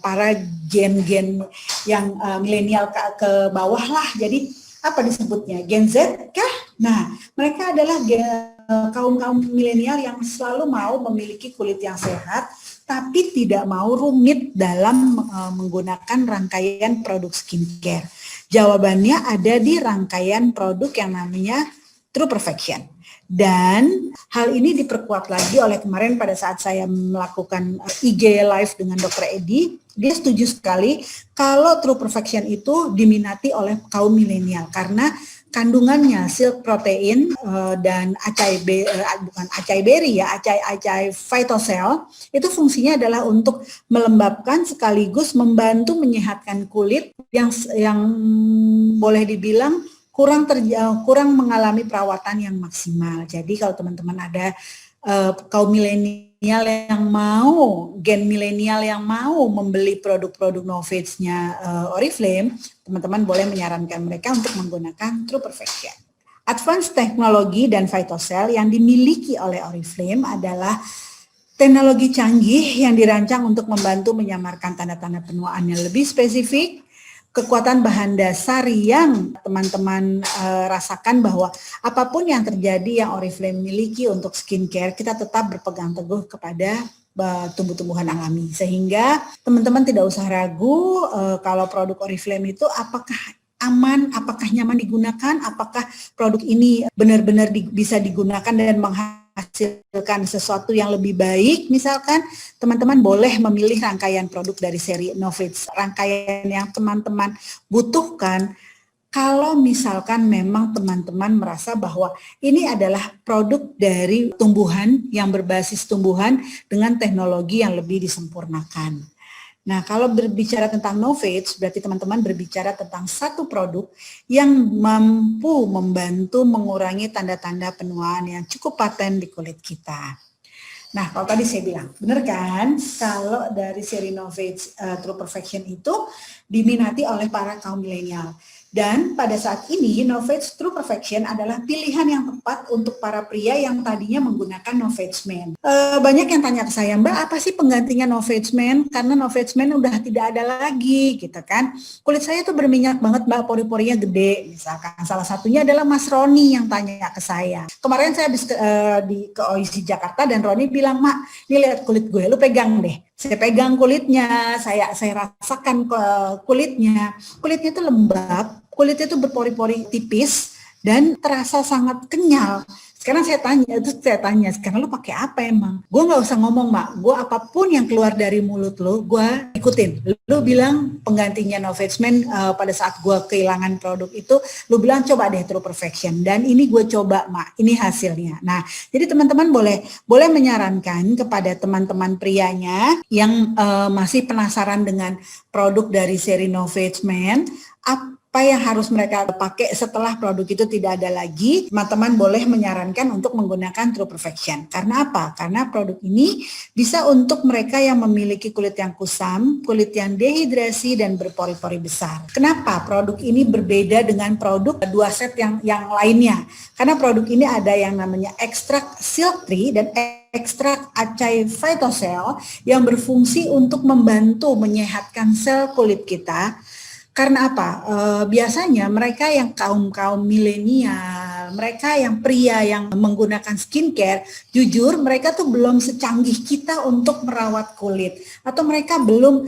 para gen-gen yang milenial ke bawah lah. Jadi apa disebutnya, Gen Z kah? Nah, mereka adalah kaum milenial yang selalu mau memiliki kulit yang sehat, tapi tidak mau rumit dalam menggunakan rangkaian produk skincare. Jawabannya ada di rangkaian produk yang namanya True Perfection. Dan hal ini diperkuat lagi oleh kemarin pada saat saya melakukan IG Live dengan Dr. Edi. Dia setuju sekali kalau True Perfection itu diminati oleh kaum milenial karena kandungannya silk protein dan acai phytocell itu fungsinya adalah untuk melembabkan sekaligus membantu menyehatkan kulit yang boleh dibilang kurang mengalami perawatan yang maksimal. Jadi kalau teman-teman ada kaum milenial yang mau, gen milenial yang mau membeli produk-produk Novage-nya Oriflame, teman-teman boleh menyarankan mereka untuk menggunakan True Perfection. Advanced teknologi dan phytocell yang dimiliki oleh Oriflame adalah teknologi canggih yang dirancang untuk membantu menyamarkan tanda-tanda penuaan yang lebih spesifik, kekuatan bahan dasar yang teman-teman rasakan bahwa apapun yang terjadi yang Oriflame miliki untuk skincare, kita tetap berpegang teguh kepada tumbuh-tumbuhan alami. Sehingga teman-teman tidak usah ragu kalau produk Oriflame itu apakah aman, apakah nyaman digunakan, apakah produk ini benar-benar bisa digunakan dan menghasilkan sesuatu yang lebih baik. Misalkan teman-teman boleh memilih rangkaian produk dari seri Novage, rangkaian yang teman-teman butuhkan kalau misalkan memang teman-teman merasa bahwa ini adalah produk dari tumbuhan yang berbasis tumbuhan dengan teknologi yang lebih disempurnakan. Nah, kalau berbicara tentang Novage, berarti teman-teman berbicara tentang satu produk yang mampu membantu mengurangi tanda-tanda penuaan yang cukup paten di kulit kita. Nah, kalau tadi saya bilang, benar kan? Kalau dari seri Novage True Perfection itu diminati oleh para kaum milenial. Dan pada saat ini Novage True Perfection adalah pilihan yang tepat untuk para pria yang tadinya menggunakan Novage Men. Banyak yang tanya ke saya, Mbak, apa sih penggantinya Novage Men? Karena Novage Men udah tidak ada lagi, gitu kan. Kulit saya tuh berminyak banget, Mbak, pori-porinya gede, misalkan. Salah satunya adalah Mas Roni yang tanya ke saya. Kemarin saya habis ke OIC Jakarta dan Roni bilang, Mak, ini lihat kulit gue, lu pegang deh. Saya pegang kulitnya, saya rasakan kulitnya itu lembab, kulitnya itu berpori-pori tipis dan terasa sangat kenyal. Sekarang saya tanya, sekarang lu pakai apa emang? Gue nggak usah ngomong, Mak. Gue apapun yang keluar dari mulut lu, gue ikutin. Lu bilang penggantinya Novage-Man pada saat gue kehilangan produk itu, lu bilang coba deh True Perfection. Dan ini gue coba, Mak. Ini hasilnya. Nah, jadi teman-teman boleh menyarankan kepada teman-teman prianya yang masih penasaran dengan produk dari seri Novage-Man, apa yang harus mereka pakai setelah produk itu tidak ada lagi, teman-teman boleh menyarankan untuk menggunakan True Perfection. Karena apa? Karena produk ini bisa untuk mereka yang memiliki kulit yang kusam, kulit yang dehidrasi, dan berpori-pori besar. Kenapa produk ini berbeda dengan produk dua set yang lainnya? Karena produk ini ada yang namanya ekstrak silk tree dan ekstrak acai phytocell yang berfungsi untuk membantu menyehatkan sel kulit kita. Karena apa? Biasanya mereka yang kaum milenial, mereka yang pria yang menggunakan skincare, jujur mereka tuh belum secanggih kita untuk merawat kulit, atau mereka belum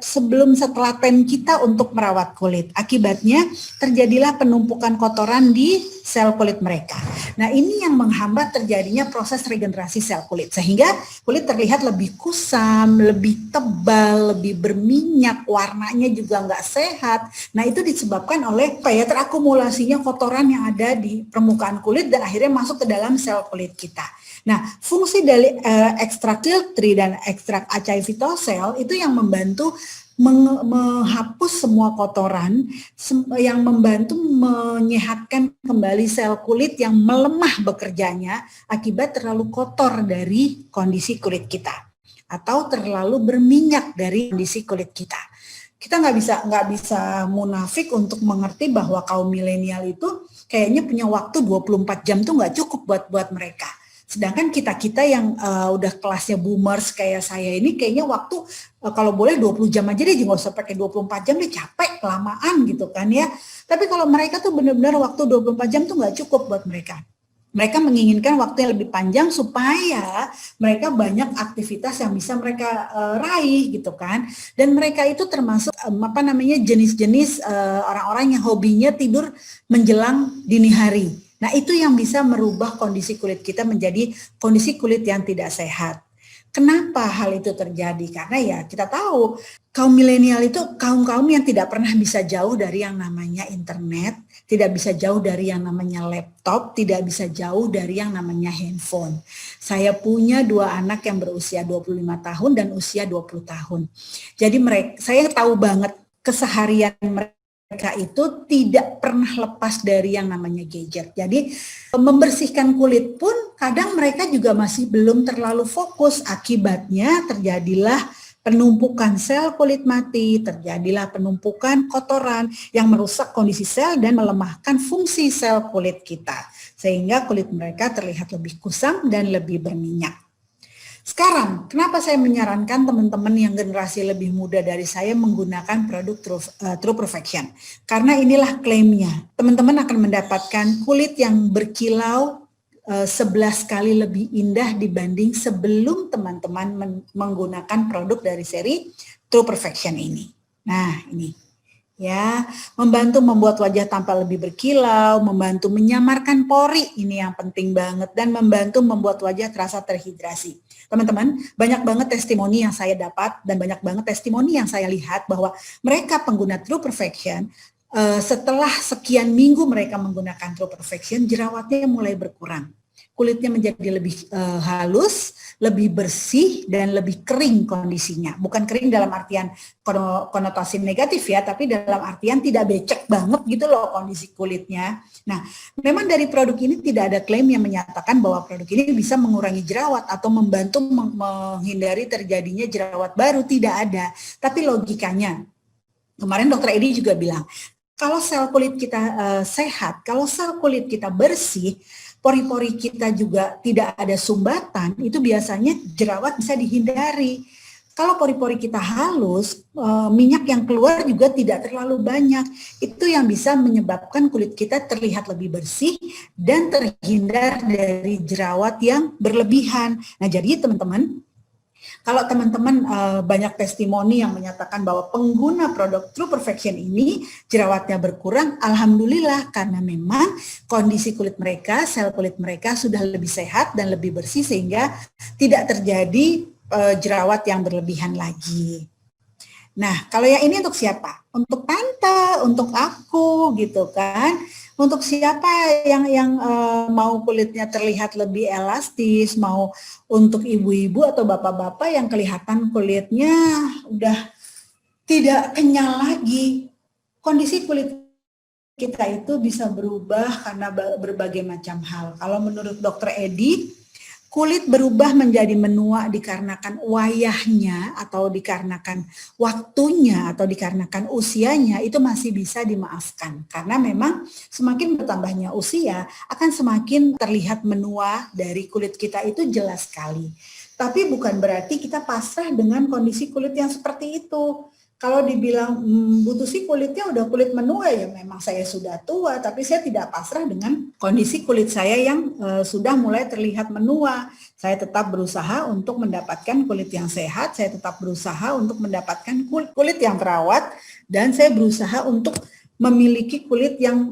sebelum setelaten kita untuk merawat kulit. Akibatnya terjadilah penumpukan kotoran di sel kulit mereka. Nah, ini yang menghambat terjadinya proses regenerasi sel kulit, sehingga kulit terlihat lebih kusam, lebih tebal, lebih berminyak, warnanya juga nggak sehat. Nah, itu disebabkan oleh terakumulasinya kotoran yang ada di permukaan kulit dan akhirnya masuk ke dalam sel kulit kita. Nah, fungsi dari ekstrak silk tree dan ekstrak acai phytocell itu yang membantu menghapus semua kotoran, yang membantu menyehatkan kembali sel kulit yang melemah bekerjanya akibat terlalu kotor dari kondisi kulit kita atau terlalu berminyak dari kondisi kulit kita. Kita nggak bisa munafik untuk mengerti bahwa kaum milenial itu kayaknya punya waktu 24 jam tuh nggak cukup buat mereka. Sedangkan kita yang udah kelasnya boomers kayak saya ini kayaknya waktu kalau boleh 20 jam aja deh, nggak usah pakai 24 jam deh, capek, kelamaan gitu kan ya. Tapi kalau mereka tuh benar-benar waktu 24 jam tuh nggak cukup buat mereka. Mereka menginginkan waktu yang lebih panjang supaya mereka banyak aktivitas yang bisa mereka raih gitu kan. Dan mereka itu termasuk jenis-jenis orang-orang yang hobinya tidur menjelang dini hari. Nah, itu yang bisa merubah kondisi kulit kita menjadi kondisi kulit yang tidak sehat. Kenapa hal itu terjadi? Karena ya kita tahu kaum milenial itu kaum yang tidak pernah bisa jauh dari yang namanya internet, tidak bisa jauh dari yang namanya laptop, tidak bisa jauh dari yang namanya handphone. Saya punya 2 anak yang berusia 25 tahun dan usia 20 tahun. Jadi saya tahu banget keseharian mereka itu tidak pernah lepas dari yang namanya gadget. Jadi membersihkan kulit pun kadang mereka juga masih belum terlalu fokus. Akibatnya terjadilah penumpukan sel kulit mati, terjadilah penumpukan kotoran yang merusak kondisi sel dan melemahkan fungsi sel kulit kita. Sehingga kulit mereka terlihat lebih kusam dan lebih berminyak. Sekarang, kenapa saya menyarankan teman-teman yang generasi lebih muda dari saya menggunakan produk True Perfection? Karena inilah klaimnya. Teman-teman akan mendapatkan kulit yang berkilau 11 kali lebih indah dibanding sebelum teman-teman menggunakan produk dari seri True Perfection ini. Nah, ini ya, membantu membuat wajah tampak lebih berkilau, membantu menyamarkan pori, ini yang penting banget, dan membantu membuat wajah terasa terhidrasi. Teman-teman, banyak banget testimoni yang saya dapat dan banyak banget testimoni yang saya lihat bahwa mereka pengguna True Perfection, setelah sekian minggu mereka menggunakan True Perfection, jerawatnya mulai berkurang. Kulitnya menjadi lebih halus, lebih bersih, dan lebih kering kondisinya. Bukan kering dalam artian konotasi negatif ya, tapi dalam artian tidak becek banget gitu loh kondisi kulitnya. Nah, memang dari produk ini tidak ada klaim yang menyatakan bahwa produk ini bisa mengurangi jerawat atau membantu menghindari terjadinya jerawat baru, tidak ada. Tapi logikanya, kemarin Dr. Edi juga bilang, kalau sel kulit kita sehat, kalau sel kulit kita bersih, pori-pori kita juga tidak ada sumbatan, itu biasanya jerawat bisa dihindari. Kalau pori-pori kita halus, minyak yang keluar juga tidak terlalu banyak. Itu yang bisa menyebabkan kulit kita terlihat lebih bersih dan terhindar dari jerawat yang berlebihan. Nah, jadi teman-teman, Kalau teman-teman banyak testimoni yang menyatakan bahwa pengguna produk True Perfection ini jerawatnya berkurang, alhamdulillah, karena memang kondisi kulit mereka, sel kulit mereka sudah lebih sehat dan lebih bersih sehingga tidak terjadi jerawat yang berlebihan lagi. Nah, kalau yang ini untuk siapa? Untuk tante, untuk aku gitu kan. Untuk siapa yang mau kulitnya terlihat lebih elastis, mau untuk ibu-ibu atau bapak-bapak yang kelihatan kulitnya udah tidak kenyal lagi. Kondisi kulit kita itu bisa berubah karena berbagai macam hal. Kalau menurut Dokter Edi, kulit berubah menjadi menua dikarenakan wayahnya atau dikarenakan waktunya atau dikarenakan usianya, itu masih bisa dimaafkan. Karena memang semakin bertambahnya usia akan semakin terlihat menua dari kulit kita, itu jelas sekali. Tapi bukan berarti kita pasrah dengan kondisi kulit yang seperti itu. Kalau dibilang butuh sih kulitnya udah kulit menua, ya memang saya sudah tua, tapi saya tidak pasrah dengan kondisi kulit saya yang sudah mulai terlihat menua. Saya tetap berusaha untuk mendapatkan kulit yang sehat, saya tetap berusaha untuk mendapatkan kulit yang terawat, dan saya berusaha untuk memiliki kulit yang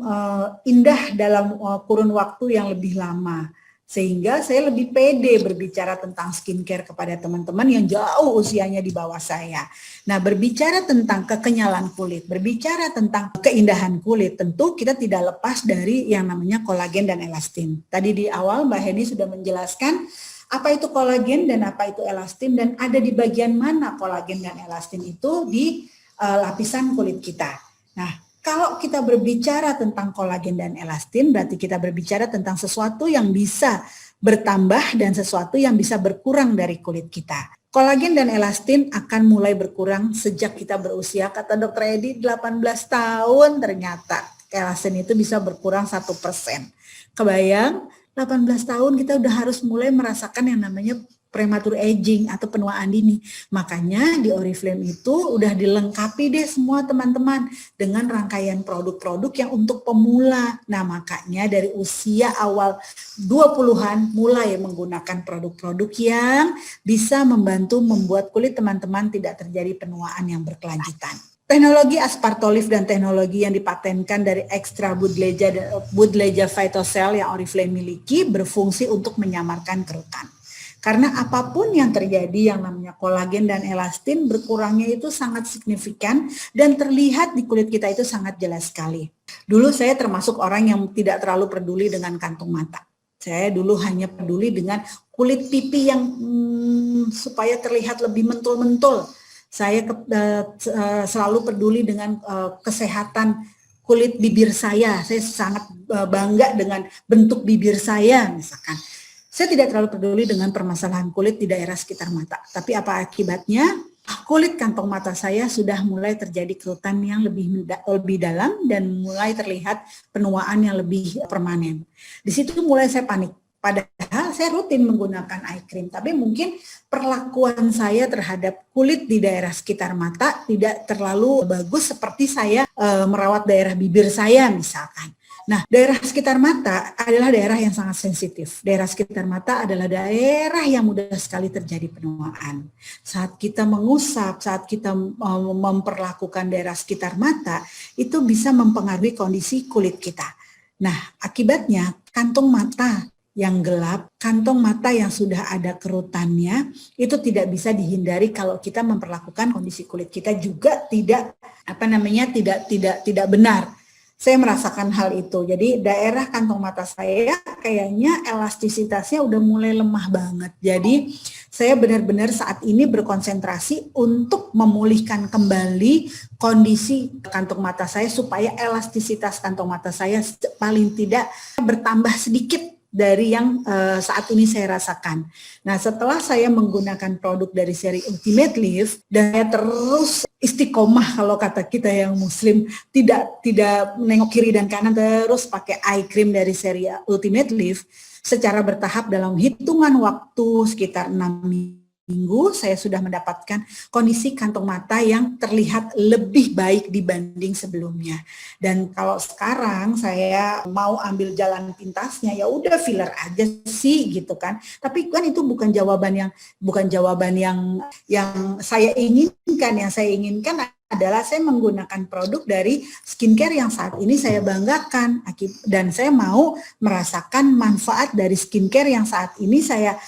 indah dalam kurun waktu yang lebih lama. Sehingga saya lebih pede berbicara tentang skincare kepada teman-teman yang jauh usianya di bawah saya. Nah, berbicara tentang kekenyalan kulit, berbicara tentang keindahan kulit, tentu kita tidak lepas dari yang namanya kolagen dan elastin. Tadi di awal Mbak Heni sudah menjelaskan apa itu kolagen dan apa itu elastin, dan ada di bagian mana kolagen dan elastin itu di lapisan kulit kita. Nah, kalau kita berbicara tentang kolagen dan elastin, berarti kita berbicara tentang sesuatu yang bisa bertambah dan sesuatu yang bisa berkurang dari kulit kita. Kolagen dan elastin akan mulai berkurang sejak kita berusia, kata Dr. Edi, 18 tahun ternyata. Elastin itu bisa berkurang 1%. Kebayang, 18 tahun kita udah harus mulai merasakan yang namanya premature aging atau penuaan dini. Makanya di Oriflame itu udah dilengkapi deh semua teman-teman dengan rangkaian produk-produk yang untuk pemula. Nah, makanya dari usia awal 20-an mulai menggunakan produk-produk yang bisa membantu membuat kulit teman-teman tidak terjadi penuaan yang berkelanjutan. Teknologi aspartolif dan teknologi yang dipatenkan dari Extra Budleja Phytocell yang Oriflame miliki berfungsi untuk menyamarkan kerutan. Karena apapun yang terjadi yang namanya kolagen dan elastin berkurangnya itu sangat signifikan dan terlihat di kulit kita itu sangat jelas sekali. Dulu saya termasuk orang yang tidak terlalu peduli dengan kantung mata. Saya dulu hanya peduli dengan kulit pipi yang supaya terlihat lebih mentul-mentul. Saya selalu peduli dengan kesehatan kulit bibir saya. Saya sangat bangga dengan bentuk bibir saya misalkan. Saya tidak terlalu peduli dengan permasalahan kulit di daerah sekitar mata. Tapi apa akibatnya? Kulit kantong mata saya sudah mulai terjadi kerutan yang lebih dalam dan mulai terlihat penuaan yang lebih permanen. Di situ mulai saya panik. Padahal saya rutin menggunakan eye cream, tapi mungkin perlakuan saya terhadap kulit di daerah sekitar mata tidak terlalu bagus seperti saya merawat daerah bibir saya misalkan. Nah, daerah sekitar mata adalah daerah yang sangat sensitif. Daerah sekitar mata adalah daerah yang mudah sekali terjadi penuaan. Saat kita mengusap, saat kita memperlakukan daerah sekitar mata, itu bisa mempengaruhi kondisi kulit kita. Nah, akibatnya kantung mata yang gelap, kantong mata yang sudah ada kerutannya, itu tidak bisa dihindari kalau kita memperlakukan kondisi kulit kita juga tidak tidak benar. Saya merasakan hal itu. Jadi daerah kantong mata saya kayaknya elastisitasnya udah mulai lemah banget. Jadi saya benar-benar saat ini berkonsentrasi untuk memulihkan kembali kondisi kantong mata saya supaya elastisitas kantong mata saya paling tidak bertambah sedikit dari yang saat ini saya rasakan. Nah, setelah saya menggunakan produk dari seri Ultimate Lift dan saya terus istiqomah kalau kata kita yang muslim, tidak menengok kiri dan kanan, terus pakai eye cream dari seri Ultimate Lift secara bertahap dalam hitungan waktu sekitar 6 minggu. minggu saya sudah mendapatkan kondisi kantong mata yang terlihat lebih baik dibanding sebelumnya. Dan kalau sekarang saya mau ambil jalan pintasnya, ya udah filler aja sih gitu kan. Tapi kan itu bukan jawaban yang saya inginkan. Yang saya inginkan adalah saya menggunakan produk dari skincare yang saat ini saya banggakan, dan saya mau merasakan manfaat dari skincare yang saat ini saya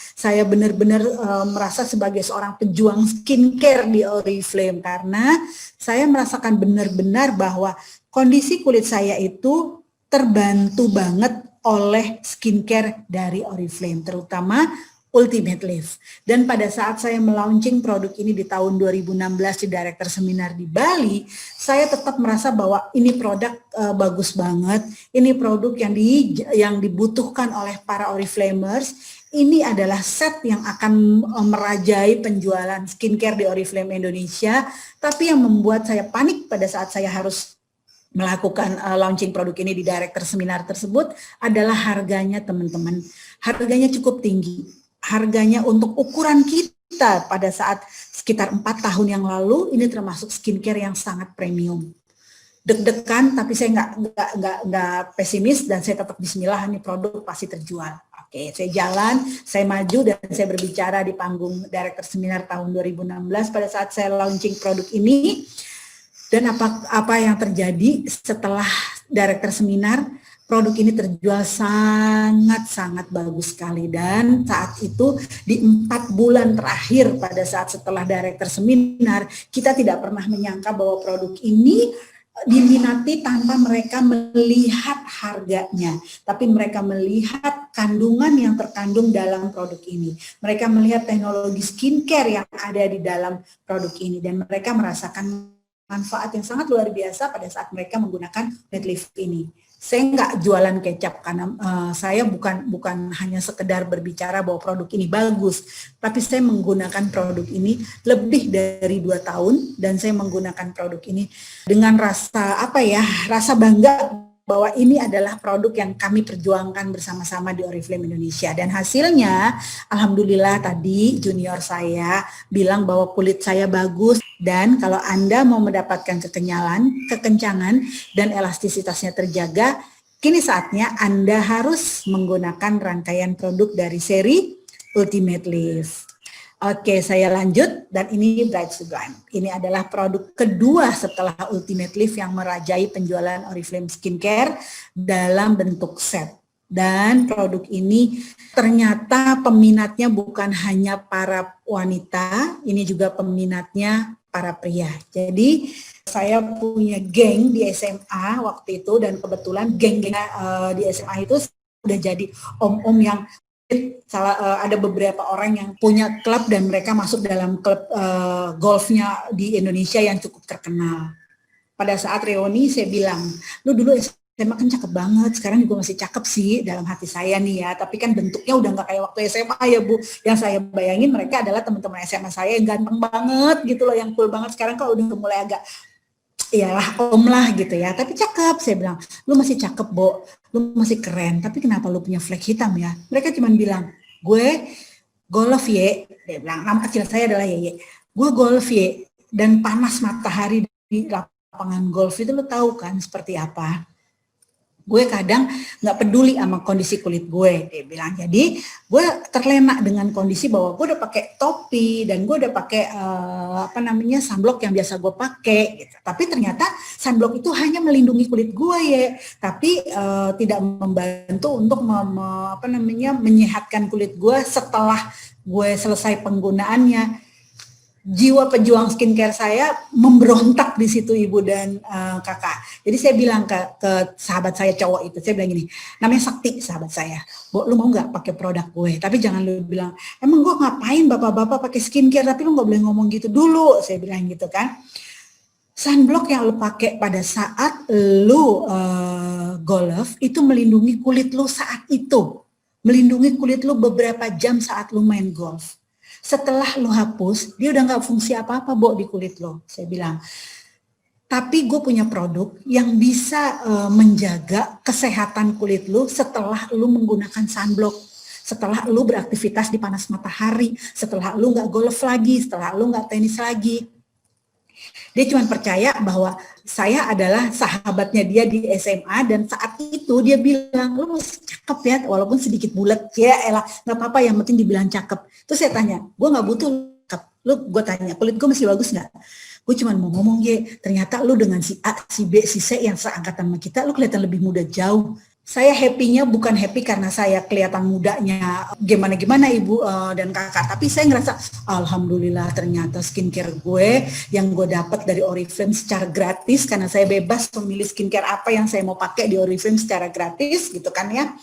benar-benar merasa sebagai seorang pejuang skincare di Oriflame, karena saya merasakan benar-benar bahwa kondisi kulit saya itu terbantu banget oleh skincare dari Oriflame, terutama Ultimate Lift. Dan pada saat saya melaunching produk ini di tahun 2016 di Director Seminar di Bali, saya tetap merasa bahwa ini produk bagus banget, ini produk yang dibutuhkan oleh para Oriflamers. Ini adalah set yang akan merajai penjualan skincare di Oriflame Indonesia, tapi yang membuat saya panik pada saat saya harus melakukan launching produk ini di Director Seminar tersebut adalah harganya, teman-teman. Harganya cukup tinggi. Harganya untuk ukuran kita pada saat sekitar 4 tahun yang lalu, ini termasuk skincare yang sangat premium. Deg-degan, tapi saya nggak pesimis, dan saya tetap bismillah, ini produk pasti terjual. Oke, saya jalan, saya maju, dan saya berbicara di panggung Director Seminar tahun 2016 pada saat saya launching produk ini. Dan apa yang terjadi setelah Director Seminar, produk ini terjual sangat-sangat bagus sekali. Dan saat itu di 4 bulan terakhir pada saat setelah Director Seminar, kita tidak pernah menyangka bahwa produk ini diminati tanpa mereka melihat harganya, tapi mereka melihat kandungan yang terkandung dalam produk ini. Mereka melihat teknologi skincare yang ada di dalam produk ini, dan mereka merasakan manfaat yang sangat luar biasa pada saat mereka menggunakan Netlift ini. Saya nggak jualan kecap, karena saya bukan hanya sekedar berbicara bahwa produk ini bagus, tapi saya menggunakan produk ini lebih dari 2 tahun, dan saya menggunakan produk ini dengan rasa bangga bahwa ini adalah produk yang kami perjuangkan bersama-sama di Oriflame Indonesia. Dan hasilnya, alhamdulillah tadi junior saya bilang bahwa kulit saya bagus, dan kalau Anda mau mendapatkan kekencangan, dan elastisitasnya terjaga, kini saatnya Anda harus menggunakan rangkaian produk dari seri Ultimate Lift. Oke, saya lanjut, dan ini Bright Sugan. Ini adalah produk kedua setelah Ultimate Lift yang merajai penjualan Oriflame Skincare dalam bentuk set. Dan produk ini ternyata peminatnya bukan hanya para wanita, ini juga peminatnya para pria. Jadi saya punya geng di SMA waktu itu, dan kebetulan geng-geng di SMA itu udah jadi om-om yang ada beberapa orang yang punya klub, dan mereka masuk dalam klub golfnya di Indonesia yang cukup terkenal. Pada saat reuni saya bilang, lu dulu SMA kan cakep banget, sekarang juga masih cakep sih dalam hati saya nih ya, tapi kan bentuknya udah nggak kayak waktu SMA ya Bu. Yang saya bayangin mereka adalah teman-teman SMA saya yang ganteng banget gitu loh, yang cool banget. Sekarang kalau udah mulai agak iyalah om lah gitu ya, tapi cakep. Saya bilang, lu masih cakep Bo, lu masih keren, tapi kenapa lu punya flek hitam ya? Mereka cuma bilang, gue golf ye, dia bilang, nama kecil saya adalah Yeye, gue golf ye, dan panas matahari di lapangan golf itu lu tahu kan seperti apa. Gue kadang nggak peduli sama kondisi kulit gue, dia bilang. Jadi gue terlena dengan kondisi bahwa gue udah pakai topi, dan gue udah pakai sunblock yang biasa gue pakai gitu. Tapi ternyata sunblock itu hanya melindungi kulit gue ya, tapi tidak membantu untuk menyehatkan kulit gue setelah gue selesai penggunaannya. Jiwa pejuang skincare saya memberontak di situ Ibu dan Kakak. Jadi saya bilang ke sahabat saya cowok itu, saya bilang gini, namanya Sakti sahabat saya, Bo, lu mau nggak pakai produk gue? Tapi jangan lu bilang, emang gue ngapain bapak-bapak pakai skincare, tapi lu nggak boleh ngomong gitu dulu, saya bilang gitu kan. Sunblock yang lu pakai pada saat lu golf itu melindungi kulit lu saat itu, melindungi kulit lu beberapa jam saat lu main golf. Setelah lo hapus, dia udah nggak fungsi apa-apa Bo di kulit lo, saya bilang. Tapi gue punya produk yang bisa menjaga kesehatan kulit lo setelah lo menggunakan sunblock. setelah lu beraktivitas di panas matahari, setelah lu nggak golf lagi, setelah lu nggak tenis lagi. Dia cuma percaya bahwa saya adalah sahabatnya dia di SMA, dan saat itu dia bilang, lu masih cakep ya, walaupun sedikit bulat, ya elah, nggak apa-apa, yang penting dibilang cakep. Terus saya tanya, gue nggak butuh cakep, gue tanya, kulit gue masih bagus nggak? Gue cuma mau ngomong, ternyata lu dengan si A, si B, si C yang seangkatan sama kita, lu kelihatan lebih muda jauh. Saya happy-nya bukan happy karena saya kelihatan mudanya gimana-gimana ibu dan kakak, tapi saya ngerasa alhamdulillah ternyata skincare gue yang gue dapat dari Oriflame secara gratis, karena saya bebas memilih skincare apa yang saya mau pakai di Oriflame secara gratis gitu kan ya.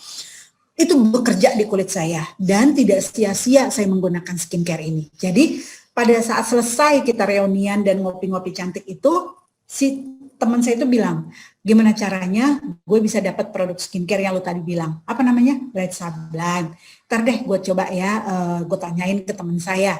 Itu bekerja di kulit saya dan tidak sia-sia saya menggunakan skincare ini. Jadi pada saat selesai kita reunian dan ngopi-ngopi cantik itu, si teman saya itu bilang, gimana caranya gue bisa dapat produk skincare yang lo tadi bilang, apa namanya, Bright Sublime. Ntar deh gue coba ya, gue tanyain ke teman saya,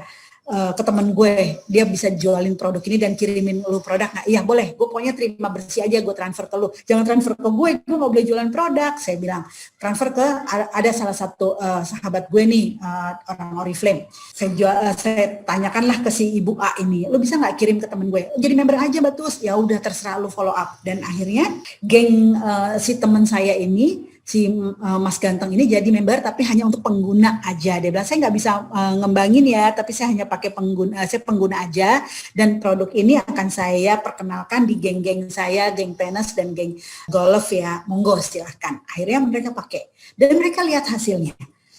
ke temen gue, dia bisa jualin produk ini dan kirimin lu produk. Nah iya boleh, gue pokoknya terima bersih aja, gue transfer ke lu, jangan transfer ke gue gak boleh jualan produk. Saya bilang transfer ke, ada salah satu sahabat gue nih, orang Oriflame. Saya tanyakanlah ke si ibu A ini, lu bisa nggak kirim ke temen gue, jadi member aja Batus. Ya udah terserah lu follow up. Dan akhirnya geng si temen saya ini, si Mas Ganteng ini jadi member, tapi hanya untuk pengguna aja. Dia bilang, saya nggak bisa ngembangin ya, tapi saya hanya pakai pengguna, saya pengguna aja, dan produk ini akan saya perkenalkan di geng-geng saya, geng tenis dan geng golf ya, monggo silahkan. Akhirnya mereka pakai, dan mereka lihat hasilnya.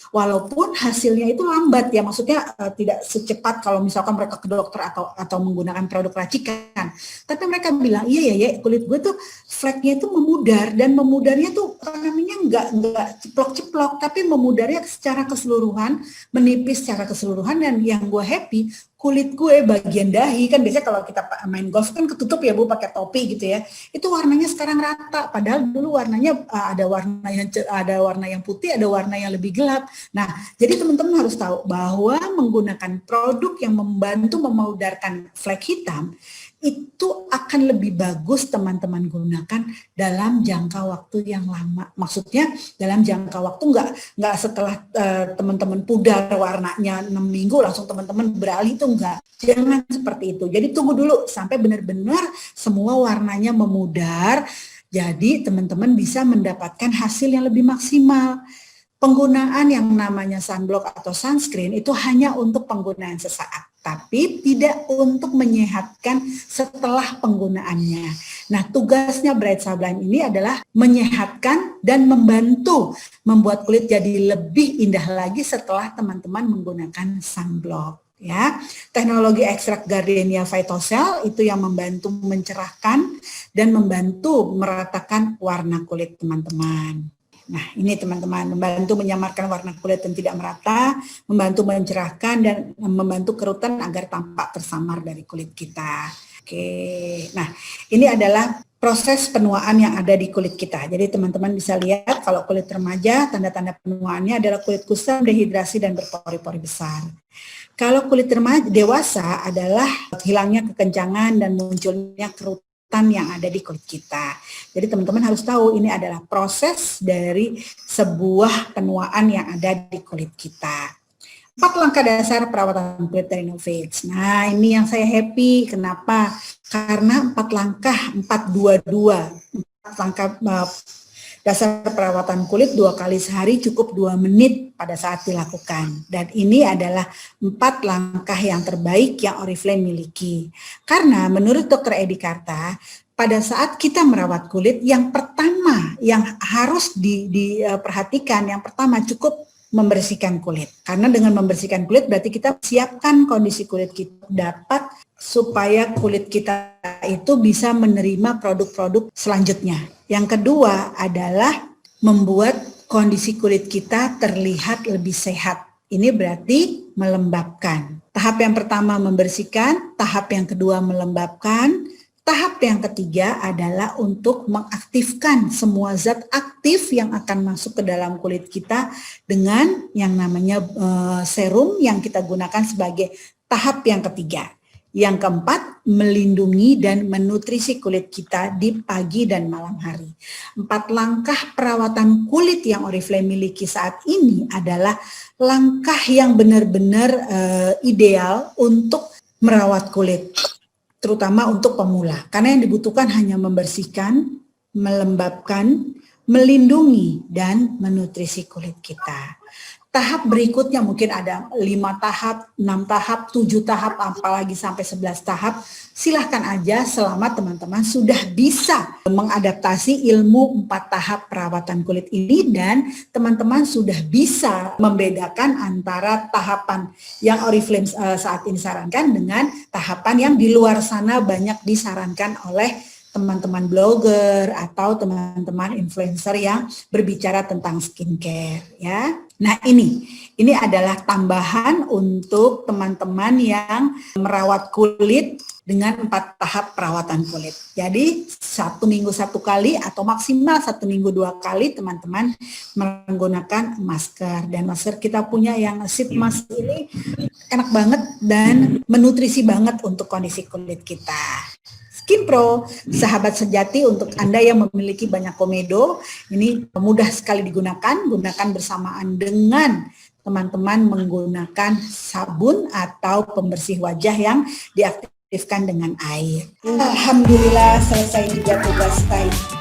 Walaupun hasilnya itu lambat ya, maksudnya tidak secepat kalau misalkan mereka ke dokter atau menggunakan produk racikan. Tapi mereka bilang, iya ya, kulit gue tuh fleknya itu memudar, dan memudarnya tuh namanya nggak ceplok-ceplok, tapi memudarnya secara keseluruhan, menipis secara keseluruhan. Dan yang gue happy, kulit gue bagian dahi, kan biasanya kalau kita main golf kan ketutup ya Bu, pakai topi gitu ya, itu warnanya sekarang rata, padahal dulu warnanya ada warna yang putih, ada warna yang lebih gelap. Nah, jadi teman-teman harus tahu bahwa menggunakan produk yang membantu memudarkan flek hitam itu akan lebih bagus teman-teman gunakan dalam jangka waktu yang lama. Maksudnya dalam jangka waktu nggak setelah teman-teman pudar warnanya 6 minggu langsung teman-teman beralih, itu enggak. Jangan seperti itu. Jadi tunggu dulu sampai benar-benar semua warnanya memudar. Jadi teman-teman bisa mendapatkan hasil yang lebih maksimal. Penggunaan yang namanya sunblock atau sunscreen itu hanya untuk penggunaan sesaat, tapi tidak untuk menyehatkan setelah penggunaannya. Nah, tugasnya Bright Sublime ini adalah menyehatkan dan membantu membuat kulit jadi lebih indah lagi setelah teman-teman menggunakan sunblock. Ya, teknologi ekstrak Gardenia Phytocell itu yang membantu mencerahkan dan membantu meratakan warna kulit teman-teman. Nah, ini teman-teman, membantu menyamarkan warna kulit yang tidak merata, membantu mencerahkan dan membantu kerutan agar tampak tersamar dari kulit kita. Oke, nah ini adalah proses penuaan yang ada di kulit kita. Jadi teman-teman bisa lihat kalau kulit remaja, tanda-tanda penuaannya adalah kulit kusam, dehidrasi, dan berpori-pori besar. Kalau kulit remaja dewasa adalah hilangnya kekencangan dan munculnya kerutan yang ada di kulit kita. Jadi teman-teman harus tahu ini adalah proses dari sebuah penuaan yang ada di kulit kita. 4 langkah dasar perawatan kulit dari Novage. Nah, ini yang saya happy. Kenapa? Karena 4 langkah, 4-2-2. 4 langkah dasar perawatan kulit 2 kali sehari cukup 2 menit pada saat dilakukan. Dan ini adalah 4 langkah yang terbaik yang Oriflame miliki. Karena menurut Dr. Edi Karta, pada saat kita merawat kulit, yang pertama yang harus diperhatikan, yang pertama cukup membersihkan kulit. Karena dengan membersihkan kulit berarti kita siapkan kondisi kulit kita dapat supaya kulit kita itu bisa menerima produk-produk selanjutnya. Yang kedua adalah membuat kondisi kulit kita terlihat lebih sehat. Ini berarti melembabkan. Tahap yang pertama membersihkan, tahap yang kedua melembabkan, tahap yang ketiga adalah untuk mengaktifkan semua zat aktif yang akan masuk ke dalam kulit kita dengan yang namanya serum yang kita gunakan sebagai tahap yang ketiga. Yang keempat, melindungi dan menutrisi kulit kita di pagi dan malam hari. 4 langkah perawatan kulit yang Oriflame miliki saat ini adalah langkah yang benar-benar ideal untuk merawat kulit, terutama untuk pemula. Karena yang dibutuhkan hanya membersihkan, melembabkan, melindungi, dan menutrisi kulit kita. Tahap berikutnya mungkin ada 5 tahap, 6 tahap, 7 tahap, apalagi sampai 11 tahap. Silahkan aja selama teman-teman sudah bisa mengadaptasi ilmu 4 tahap perawatan kulit ini dan teman-teman sudah bisa membedakan antara tahapan yang Oriflame saat ini sarankan dengan tahapan yang di luar sana banyak disarankan oleh teman-teman blogger atau teman-teman influencer yang berbicara tentang skincare ya. Nah ini adalah tambahan untuk teman-teman yang merawat kulit dengan 4 tahap perawatan kulit. Jadi 1 minggu 1 kali atau maksimal 1 minggu 2 kali teman-teman menggunakan masker. Dan masker kita punya yang sheet mask ini enak banget dan menutrisi banget untuk kondisi kulit kita. Skin Pro, sahabat sejati untuk Anda yang memiliki banyak komedo, ini mudah sekali digunakan, gunakan bersamaan dengan teman-teman menggunakan sabun atau pembersih wajah yang diaktifkan dengan air. Alhamdulillah selesai juga tugas saya.